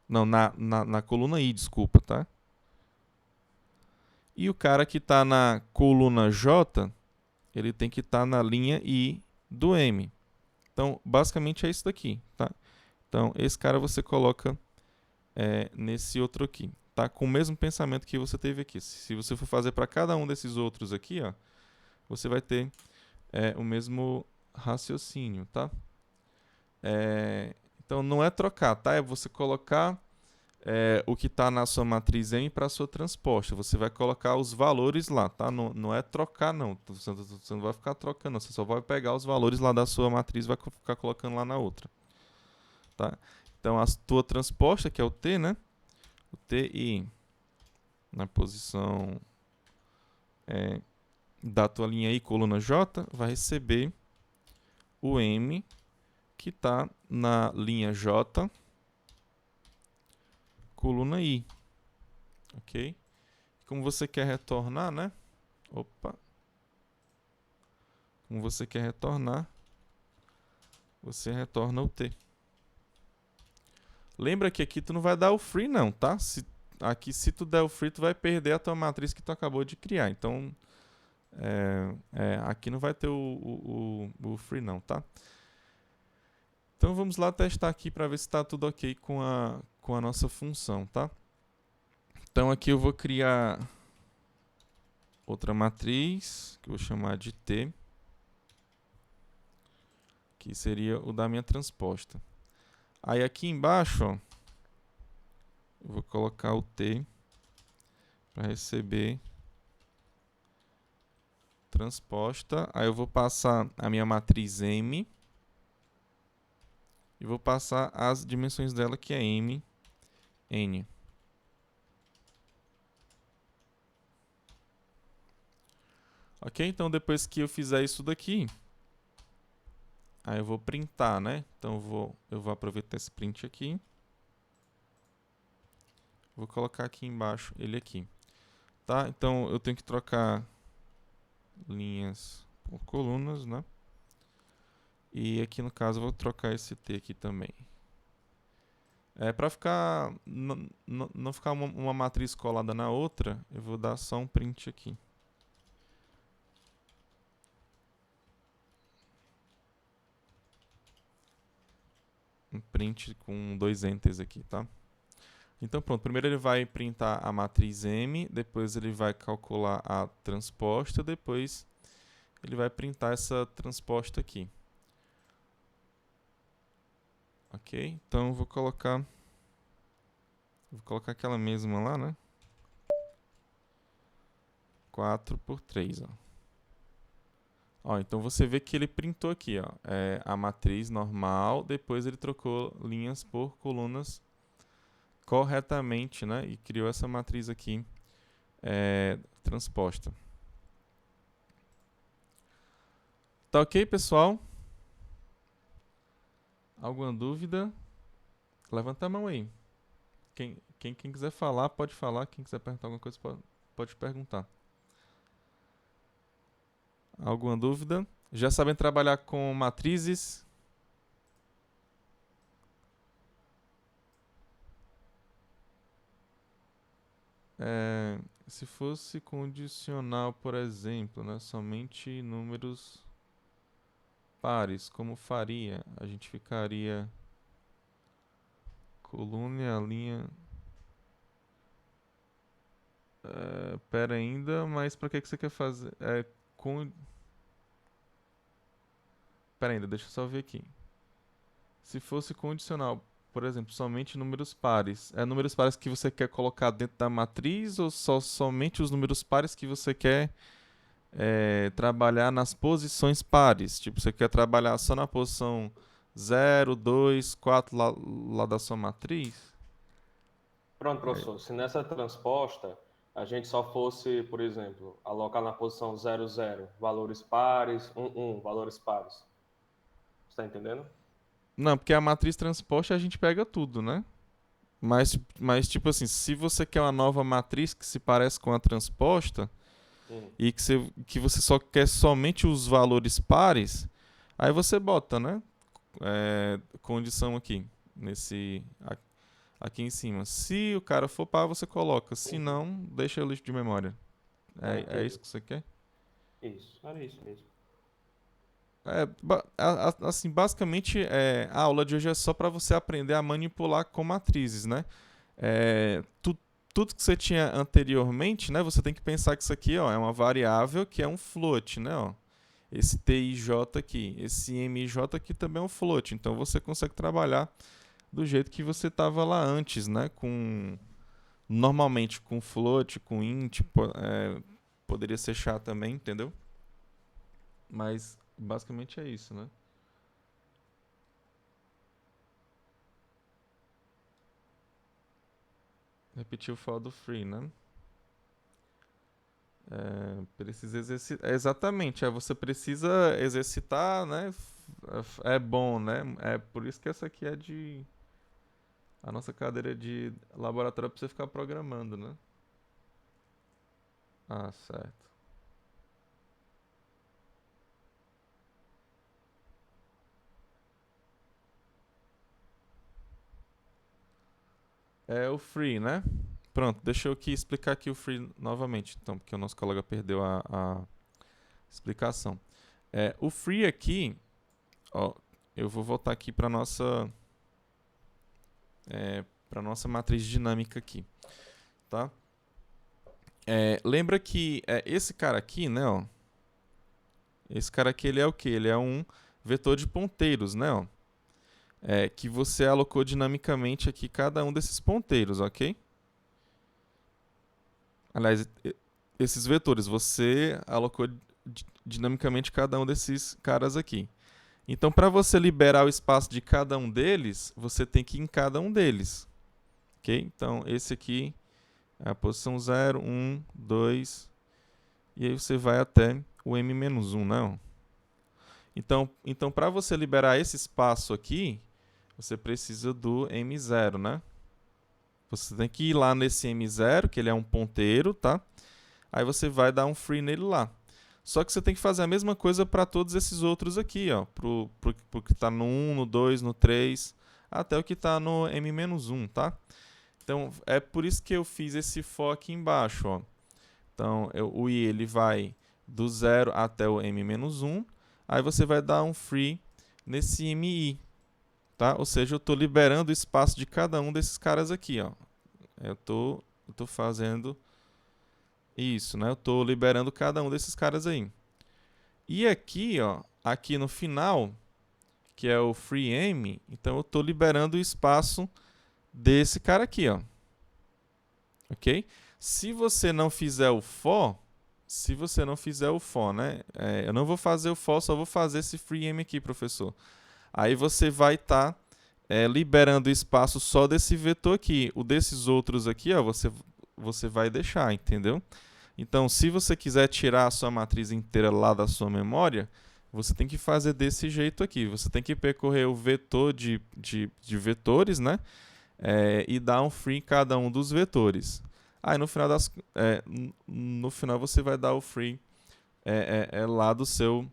Não, na coluna I, desculpa, tá? E o cara que está na coluna J, ele tem que estar na linha I do M. Então, basicamente é isso daqui, tá? Então, esse cara você coloca nesse outro aqui, tá? Com o mesmo pensamento que você teve aqui. Se você for fazer para cada um desses outros aqui, ó, você vai ter o mesmo raciocínio, tá? Então, não é trocar, tá? É você colocar o que está na sua matriz M para a sua transposta. Você vai colocar os valores lá, tá? Não, não é trocar, não. Você não vai ficar trocando, não. Você só vai pegar os valores lá da sua matriz e vai ficar colocando lá na outra. Tá? Então, a tua transposta, que é o T, né? O TI na posição da tua linha I, coluna J, vai receber o M que está na linha J, coluna I. Ok? Como você quer retornar, né? Opa. Como você quer retornar, você retorna o T. Lembra que aqui tu não vai dar o free não, tá? Aqui se tu der o free, tu vai perder a tua matriz que tu acabou de criar. Então, aqui não vai ter o free não, tá? Então vamos lá testar aqui para ver se está tudo ok com a nossa função, tá? Então aqui eu vou criar outra matriz, que eu vou chamar de T, que seria o da minha transposta. Aí aqui embaixo, ó, eu vou colocar o T para receber transposta. Aí eu vou passar a minha matriz M e vou passar as dimensões dela, que é M, N. Ok? Então depois que eu fizer isso daqui, aí eu vou printar, né? Então eu vou aproveitar esse print aqui. Vou colocar aqui embaixo ele aqui. Tá? Então eu tenho que trocar linhas por colunas, né? E aqui no caso eu vou trocar esse T aqui também. Para ficar não ficar uma matriz colada na outra, eu vou dar só um print aqui. Um print com 2 enters aqui, tá? Então pronto, primeiro ele vai printar a matriz M, depois ele vai calcular a transposta, depois ele vai printar essa transposta aqui. Ok? Então eu vou colocar aquela mesma lá, né? 4 por 3, ó. Ó, então você vê que ele printou aqui, ó, a matriz normal, depois ele trocou linhas por colunas corretamente, né? E criou essa matriz aqui transposta. Tá ok, pessoal? Alguma dúvida? Levanta a mão aí. Quem quiser falar, pode falar. Quem quiser perguntar alguma coisa, pode perguntar. Alguma dúvida? Já sabem trabalhar com matrizes? Se fosse condicional, por exemplo, né, somente números pares, como faria? A gente ficaria coluna e a linha... pera ainda, mas para que você quer fazer? Pera ainda, deixa eu só ver aqui. Se fosse condicional, por exemplo, somente números pares. É números pares que você quer colocar dentro da matriz ou somente os números pares que você quer trabalhar nas posições pares? Tipo, você quer trabalhar só na posição 0, 2, 4 lá da sua matriz?
Pronto, professor. Se nessa transposta a gente só fosse, por exemplo, alocar na posição 0, 0, valores pares, 1, 1, valores pares. Você está entendendo?
Não, porque a matriz transposta a gente pega tudo, né? Mas tipo assim, se você quer uma nova matriz que se parece com a transposta e que você só quer somente os valores pares, aí você bota, né? Condição aqui, aqui em cima. Se o cara for par, você coloca. Se não, deixa o lixo de memória. É isso que você quer?
Isso, era isso mesmo.
Assim, basicamente, a aula de hoje é só para você aprender a manipular com matrizes, né? Tudo que você tinha anteriormente, né? Você tem que pensar que isso aqui, ó, é uma variável que é um float, né? Ó. Esse TIJ aqui, esse MJ aqui também é um float. Então você consegue trabalhar do jeito que você estava lá antes, né? Normalmente com float, com int, poderia ser char também, entendeu? Mas basicamente é isso, né? Repetir o for do free, né? Precisa exercitar. Exatamente, você precisa exercitar, né? É bom, né? É por isso que essa aqui é a nossa cadeira de laboratório para você ficar programando, né? Ah, certo. É o free, né? Pronto, deixa eu aqui explicar aqui o free novamente, então, porque o nosso colega perdeu a explicação. O free aqui, ó, eu vou voltar aqui para nossa matriz dinâmica aqui, tá? Lembra que esse cara aqui, né, ó, esse cara aqui, ele é o quê? Ele é um vetor de ponteiros, né, ó, que você alocou dinamicamente aqui cada um desses ponteiros, ok? Aliás, esses vetores, você alocou dinamicamente cada um desses caras aqui. Então, para você liberar o espaço de cada um deles, você tem que ir em cada um deles. Ok? Então, esse aqui é a posição 0, 1, 2, e aí você vai até o M-1, não? Então para você liberar esse espaço aqui, você precisa do M0, né? Você tem que ir lá nesse M0, que ele é um ponteiro, tá? Aí você vai dar um free nele lá. Só que você tem que fazer a mesma coisa para todos esses outros aqui, ó. Pro que está no 1, no 2, no 3, até o que está no M-1, tá? Então, é por isso que eu fiz esse for aqui embaixo, ó. Então, o I ele vai do 0 até o M-1. Aí você vai dar um free nesse MI, tá? Ou seja, eu estou liberando o espaço de cada um desses caras aqui, ó. Eu tô fazendo isso, né? Eu estou liberando cada um desses caras aí. E aqui, ó, aqui no final, que é o free M, então eu estou liberando o espaço desse cara aqui, ó. Ok? Se você não fizer o for, né? Eu não vou fazer o for, só vou fazer esse free M aqui, professor. Aí você vai estar liberando o espaço só desse vetor aqui. O desses outros aqui, ó, você vai deixar, entendeu? Então, se você quiser tirar a sua matriz inteira lá da sua memória, você tem que fazer desse jeito aqui. Você tem que percorrer o vetor de vetores, né? E dar um free em cada um dos vetores. Aí no final você vai dar o free lá do seu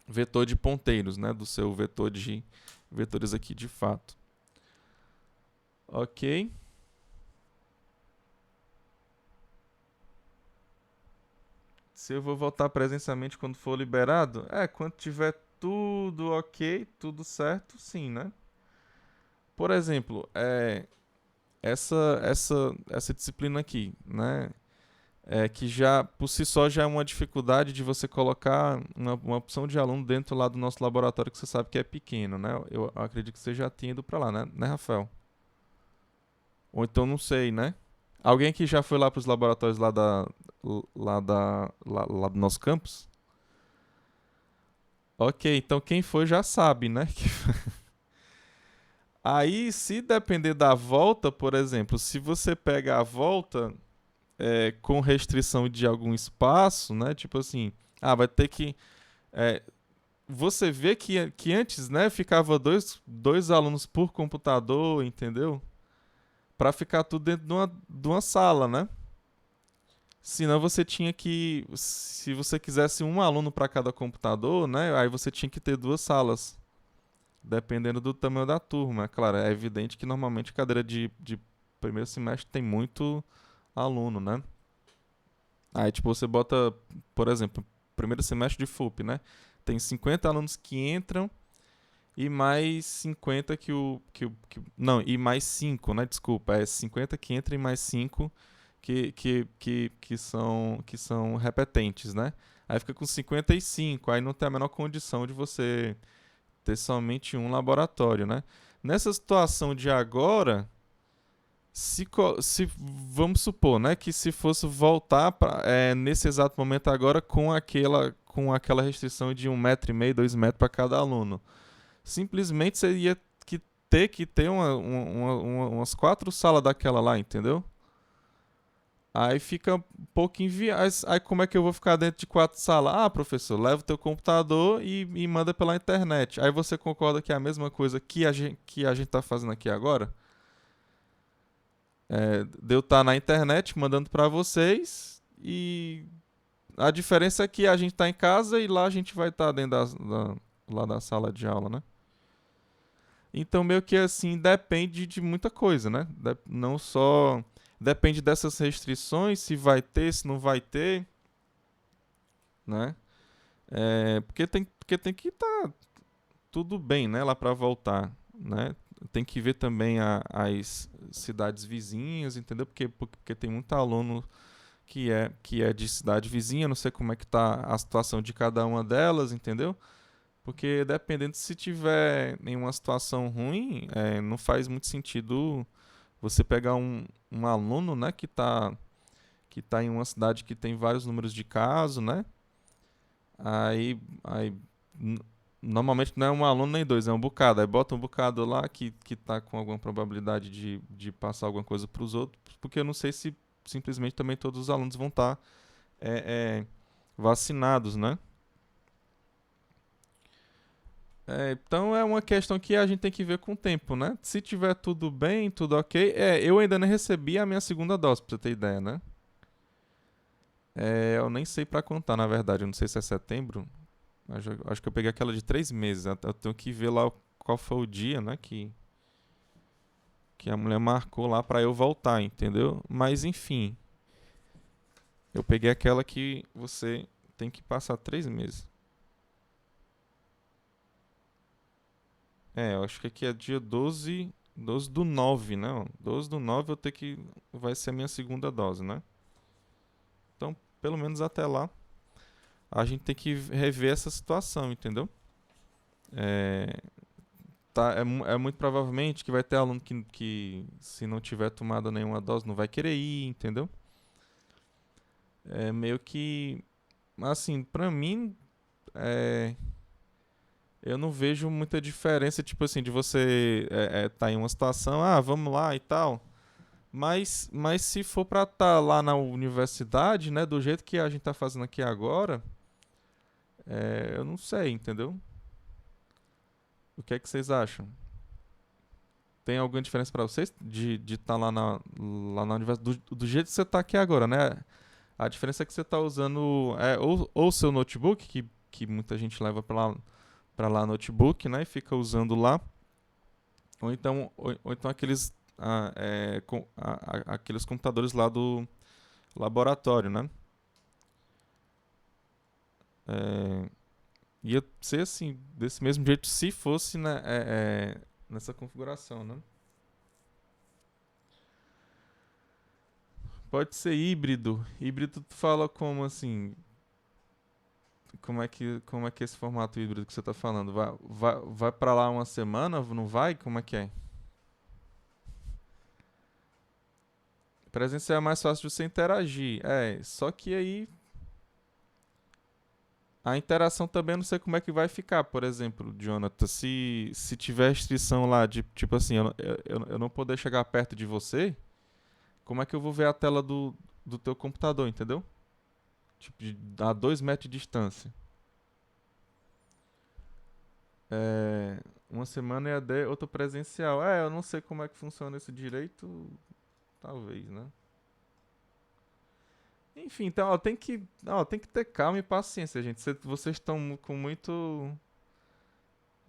vetor de ponteiros, né? Do seu vetor de vetores aqui de fato. Ok. Se eu vou voltar presencialmente quando for liberado? Quando tiver tudo ok, tudo certo, sim, né? Por exemplo, essa disciplina aqui, né? Que já, por si só, já é uma dificuldade de você colocar uma opção de aluno dentro lá do nosso laboratório que você sabe que é pequeno, né? Eu acredito que você já tenha ido para lá, né, Rafael? Ou então não sei, né? Alguém que já foi lá para os laboratórios lá do nosso campus? Ok, então quem foi já sabe, né? Aí, se depender da volta, por exemplo, se você pega a volta com restrição de algum espaço, né? Tipo assim, vai ter que... você vê que antes, né, ficava dois alunos por computador, entendeu? Para ficar tudo dentro de uma sala, né? Senão você tinha que... Se você quisesse um aluno para cada computador, né? Aí você tinha que ter duas salas. Dependendo do tamanho da turma. Claro, é evidente que normalmente cadeira de primeiro semestre tem muito aluno, né? Aí, tipo, você bota, por exemplo, primeiro semestre de FUP, né? Tem 50 alunos que entram e mais 50 não, e mais 5, né? Desculpa, 50 que entram e mais 5 que são repetentes, né? Aí fica com 55, aí não tem a menor condição de você ter somente um laboratório, né? Nessa situação de agora, se vamos supor, né, que se fosse voltar nesse exato momento agora com aquela restrição de 1,5 m, 2 metros para cada aluno, simplesmente você ia ter que ter umas 4 salas daquela lá, entendeu? Aí fica um pouco inviável. Aí como é que eu vou ficar dentro de 4 salas? Professor, leva o teu computador e manda pela internet. Aí você concorda que é a mesma coisa que a gente tá fazendo aqui agora? De eu estar na internet mandando para vocês e a diferença é que a gente tá em casa e lá a gente vai estar dentro lá da sala de aula, né? Então meio que assim depende de muita coisa, né? Não só... Depende dessas restrições, se vai ter, se não vai ter, né? Porque tem que estar tudo bem, né? Lá para voltar, né? Tem que ver também as cidades vizinhas, entendeu? Porque tem muito aluno que é de cidade vizinha, não sei como é que tá a situação de cada uma delas, entendeu? Porque dependendo se tiver em uma situação ruim, não faz muito sentido você pegar um aluno, né, que tá em uma cidade que tem vários números de casos, né? Aí normalmente não é um aluno nem dois, é um bocado. Aí bota um bocado lá que tá com alguma probabilidade de passar alguma coisa para os outros, porque eu não sei se simplesmente também todos os alunos vão estar vacinados, né? Então é uma questão que a gente tem que ver com o tempo, né? Se tiver tudo bem, tudo ok. Eu ainda não recebi a minha segunda dose, pra você ter ideia, né? Eu nem sei pra contar, na verdade. Eu não sei se é setembro. Acho que eu peguei aquela de 3 meses. Eu tenho que ver lá qual foi o dia, né? Que a mulher marcou lá pra eu voltar, entendeu? Mas enfim, eu peguei aquela que você tem que passar 3 meses. Eu acho que aqui é dia 12 do 9, né? 12 do 9 eu tenho que. Vai ser a minha segunda dose, né? Então, pelo menos até lá, a gente tem que rever essa situação, entendeu? É, é muito provavelmente que vai ter aluno que, se não tiver tomado nenhuma dose, não vai querer ir, entendeu? É meio que. Assim, pra mim, é, eu não vejo muita diferença, tipo assim, de você tá em uma situação, vamos lá e tal. Mas se for pra estar lá na universidade, né, do jeito que a gente tá fazendo aqui agora, eu não sei, entendeu? O que é que vocês acham? Tem alguma diferença pra vocês de estar lá na universidade, do jeito que você tá aqui agora, né? A diferença é que você tá usando ou o seu notebook, que muita gente leva pra lá notebook, né, e fica usando lá, ou então aqueles computadores lá do laboratório, né? É, ia ser assim, desse mesmo jeito, se fosse, né, nessa configuração, né? Pode ser híbrido. Híbrido tu fala como assim? Como é que é esse formato híbrido que você tá falando? Vai para lá uma semana? Não vai? Como é que é? Presencial é mais fácil de você interagir. Só que aí a interação também eu não sei como é que vai ficar. Por exemplo, Jonathan, se tiver restrição lá de tipo assim, eu não poder chegar perto de você, como é que eu vou ver a tela do teu computador, entendeu? Tipo, a 2 metros de distância. Uma semana EAD, outra presencial. Eu não sei como é que funciona esse direito, talvez, né? Enfim, então, tem que ter calma e paciência, gente. Vocês estão com muito.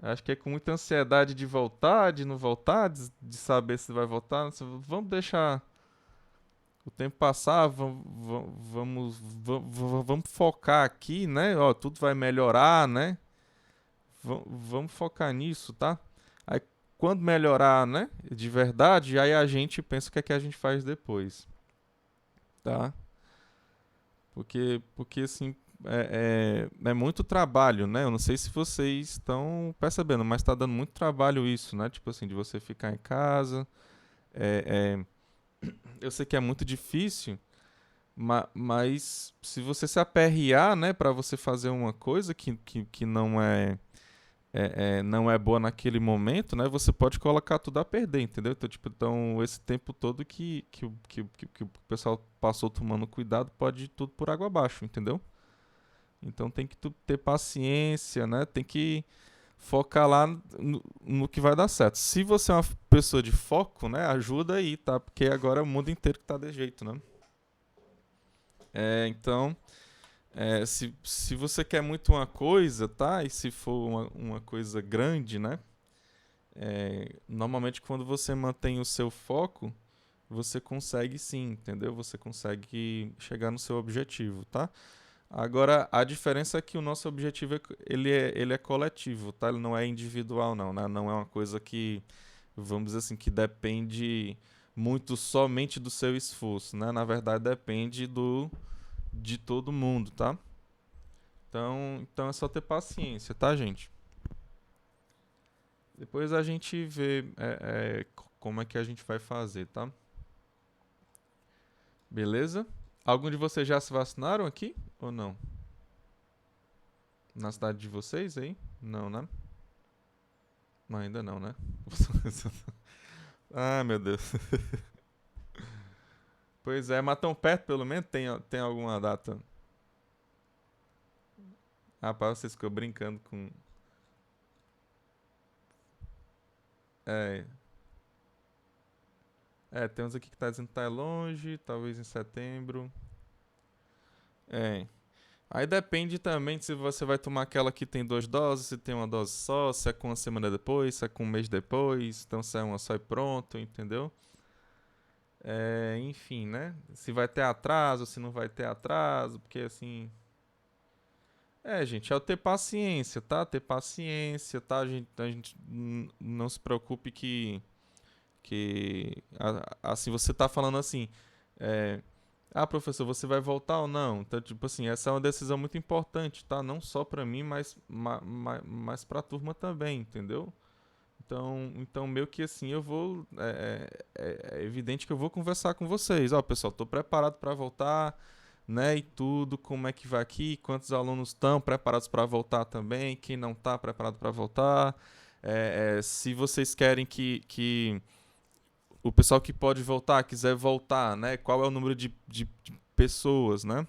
Acho que é com muita ansiedade de voltar, de não voltar, de saber se vai voltar. Vamos deixar o tempo passar, vamos focar aqui, né? Ó, tudo vai melhorar, né? Vamos focar nisso, tá? Aí, quando melhorar, né? De verdade, aí a gente pensa o que é que a gente faz depois, tá? Porque assim, é muito trabalho, né? Eu não sei se vocês estão percebendo, mas tá dando muito trabalho isso, né? Tipo assim, de você ficar em casa. É, eu sei que é muito difícil, mas se você se aperrear, né, para você fazer uma coisa que não é boa naquele momento, né? Você pode colocar tudo a perder, entendeu? Então esse tempo todo que o pessoal passou tomando cuidado pode ir tudo por água abaixo, entendeu? Então tem que ter paciência, né? Tem que focar lá no que vai dar certo. Se você é uma pessoa de foco, né? Ajuda aí, tá? Porque agora é o mundo inteiro que tá de jeito, né? Então, se você quer muito uma coisa, tá? E se for uma coisa grande, né? Normalmente quando você mantém o seu foco, você consegue sim, entendeu? Você consegue chegar no seu objetivo, tá? Agora, a diferença é que o nosso objetivo ele é coletivo, tá? Ele não é individual, não, né? Não é uma coisa que, vamos dizer assim, que depende muito somente do seu esforço, né? Na verdade, depende de todo mundo, tá? Então é só ter paciência, tá, gente? Depois a gente vê como é que a gente vai fazer, tá? Beleza? Algum de vocês já se vacinaram aqui ou não? Na cidade de vocês aí? Não, né? Não, ainda não, né? Ah, meu Deus. Pois é, mas tão perto pelo menos? Tem alguma data? Rapaz, vocês ficam brincando com. É, tem uns aqui que tá dizendo que tá longe, talvez em setembro. É. Aí depende também de se você vai tomar aquela que tem 2 doses, se tem uma dose só, se é com uma semana depois, se é com um mês depois, então se é uma só e pronto, entendeu? Enfim, né? Se vai ter atraso, se não vai ter atraso, porque assim. Gente, é o ter paciência, tá? Ter paciência, tá? A gente não se preocupe assim, você tá falando assim. é, Professor, você vai voltar ou não? Então, tipo assim, essa é uma decisão muito importante, tá? Não só pra mim, mas pra turma também, entendeu? Então, meio que assim, eu vou. É evidente que eu vou conversar com vocês. Ó, pessoal, tô preparado pra voltar, né? E tudo, como é que vai aqui? Quantos alunos estão preparados pra voltar também? Quem não tá preparado pra voltar? Se vocês querem que o pessoal que pode voltar, quiser voltar, né? Qual é o número de pessoas, né?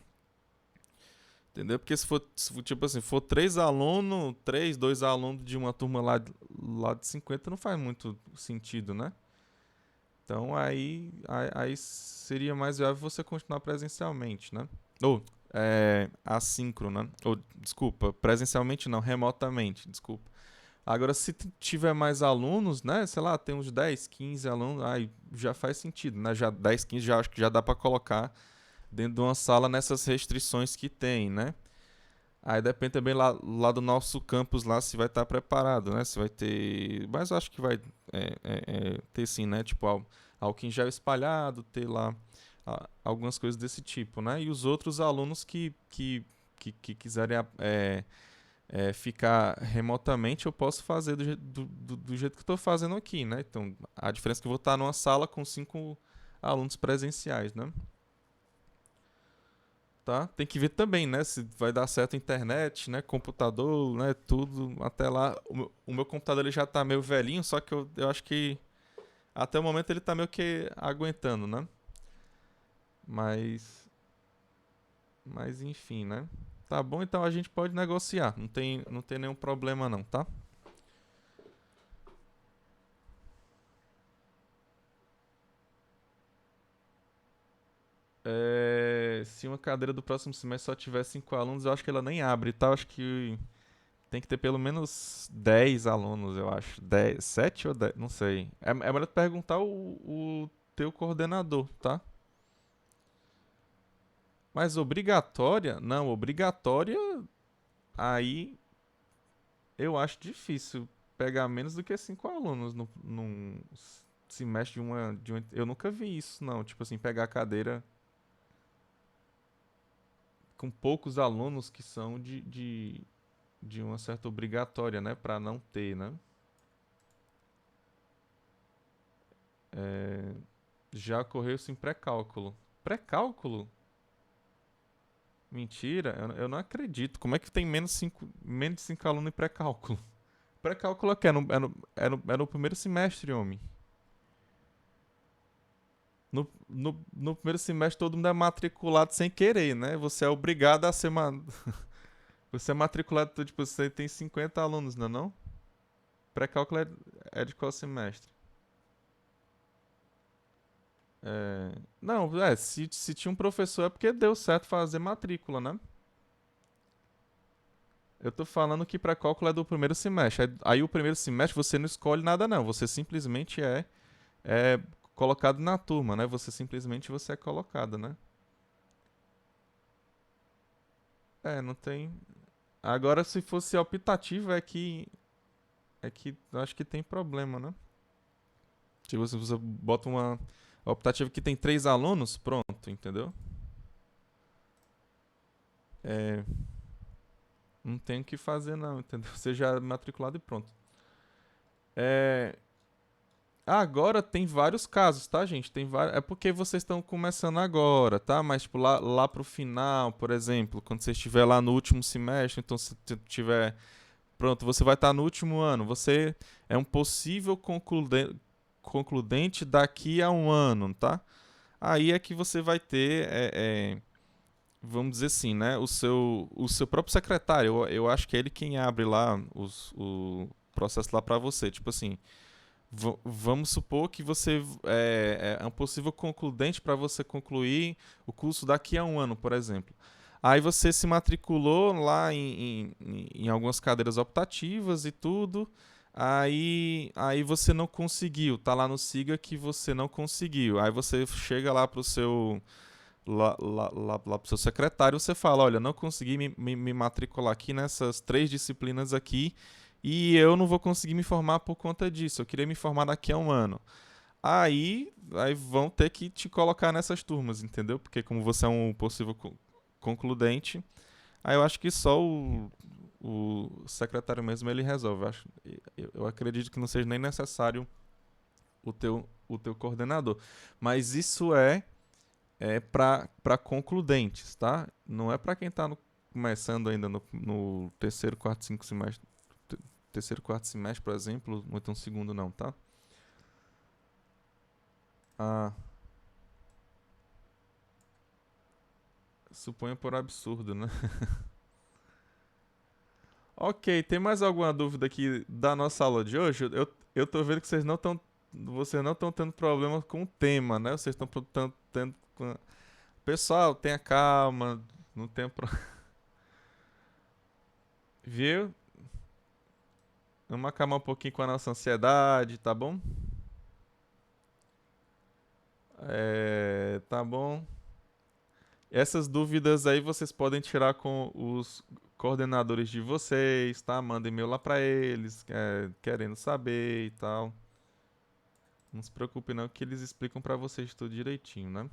Entendeu? Porque se for, tipo assim, for 3 alunos, 2 alunos de uma turma lá de 50 não faz muito sentido, né? Então aí seria mais viável você continuar presencialmente, né? Ou assíncrono, né? Ou, desculpa, presencialmente não, remotamente, desculpa. Agora, se tiver mais alunos, né? Sei lá, tem uns 10, 15 alunos, aí já faz sentido, né? Já 10, 15 já acho que já dá para colocar dentro de uma sala nessas restrições que tem, né? Aí depende também lá do nosso campus lá se vai estar preparado, né? Se vai ter. Mas eu acho que vai ter sim, né? Tipo, álcool em gel espalhado, ter lá algumas coisas desse tipo, né? E os outros alunos que quiserem ficar remotamente, eu posso fazer do jeito que estou fazendo aqui, né? Então, a diferença é que eu vou estar numa sala com 5 alunos presenciais, né? Tá? Tem que ver também, né? Se vai dar certo a internet, né? Computador, né? Tudo. Até lá, o meu computador ele já tá meio velhinho, só que eu acho que até o momento ele tá meio que aguentando, né? Mas, mas enfim, né? Tá bom, então a gente pode negociar. Não tem nenhum problema não, tá? Se uma cadeira do próximo semestre só tiver 5 alunos, eu acho que ela nem abre, tá? Eu acho que tem que ter pelo menos 10 alunos, eu acho. 10, 7 ou 10, não sei. É melhor perguntar o teu coordenador, tá? Mas obrigatória? Não, obrigatória, aí eu acho difícil pegar menos do que 5 alunos num semestre Eu nunca vi isso, não. Tipo assim, pegar a cadeira com poucos alunos que são de uma certa obrigatória, né? Pra não ter, né? É, Já ocorreu isso em pré-cálculo. Pré-cálculo? Mentira, eu não acredito. Como é que tem menos de 5 alunos em pré-cálculo? Pré-cálculo é o quê? É no primeiro semestre, homem. No primeiro semestre todo mundo é matriculado sem querer, né? Você é obrigado a ser Você é matriculado, tipo, você tem 50 alunos, não é não? Pré-cálculo é de qual semestre? Não, se tinha um professor é porque deu certo fazer matrícula, né? Eu tô falando que pré-cálculo é do primeiro semestre. Aí o primeiro semestre você não escolhe nada, não. Você simplesmente é colocado na turma, né? Você é colocado, né? Não tem. Agora, se fosse optativo, é que eu acho que tem problema, né? Tipo, se você bota uma optativa que tem 3 alunos, pronto, entendeu? É, não tem o que fazer, não, entendeu? Você já é matriculado e pronto. É, Agora tem vários casos, tá, gente? É porque vocês estão começando agora, tá? Mas, tipo, lá pro final, por exemplo, quando você estiver lá no último semestre, então se tiver. Pronto, você vai estar no último ano. Você é um possível concludente daqui a um ano, tá? Aí é que você vai ter, vamos dizer assim, né? O seu próprio secretário. Eu acho que é ele quem abre lá o processo lá pra você. Tipo assim. Vamos supor que você é um possível concludente para você concluir o curso daqui a um ano, por exemplo. Aí você se matriculou lá em algumas cadeiras optativas e tudo. Aí você não conseguiu. Tá lá no SIGA que você não conseguiu. Aí você chega lá pro seu lá pro seu secretário, você fala, olha, não consegui me matricular aqui nessas 3 disciplinas aqui e eu não vou conseguir me formar por conta disso. Eu queria me formar daqui a um ano. Aí vão ter que te colocar nessas turmas, entendeu? Porque como você é um possível concludente, aí eu acho que só o secretário mesmo ele resolve. Eu acredito que não seja nem necessário o teu coordenador. Mas isso é para concludentes, tá? Não é para quem está começando ainda no terceiro, quarto, cinco semestre. Terceiro, quarto semestre, por exemplo, ou então segundo não, tá? Ah, suponho por absurdo, né? Ok, tem mais alguma dúvida aqui da nossa aula de hoje? Eu tô vendo que vocês não estão tendo problema com o tema, né? Vocês estão tendo... Pessoal, tenha calma, não tem Viu? Vamos acalmar um pouquinho com a nossa ansiedade, tá bom? Tá bom. Essas dúvidas aí vocês podem tirar com os coordenadores de vocês, tá? Manda e-mail lá pra eles, querendo saber e tal. Não se preocupe não que eles explicam pra vocês tudo direitinho, né?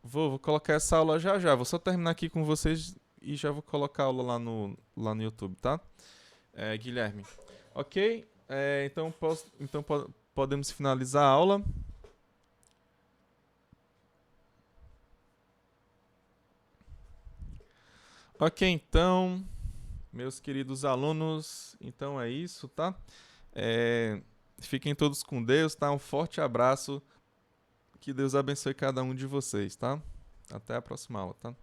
Vou colocar essa aula já já. Vou só terminar aqui com vocês e já vou colocar a aula lá no YouTube, tá? Guilherme. Ok? Então podemos finalizar a aula. Ok, então, meus queridos alunos, então é isso, tá? Fiquem todos com Deus, tá? Um forte abraço. Que Deus abençoe cada um de vocês, tá? Até a próxima aula, tá?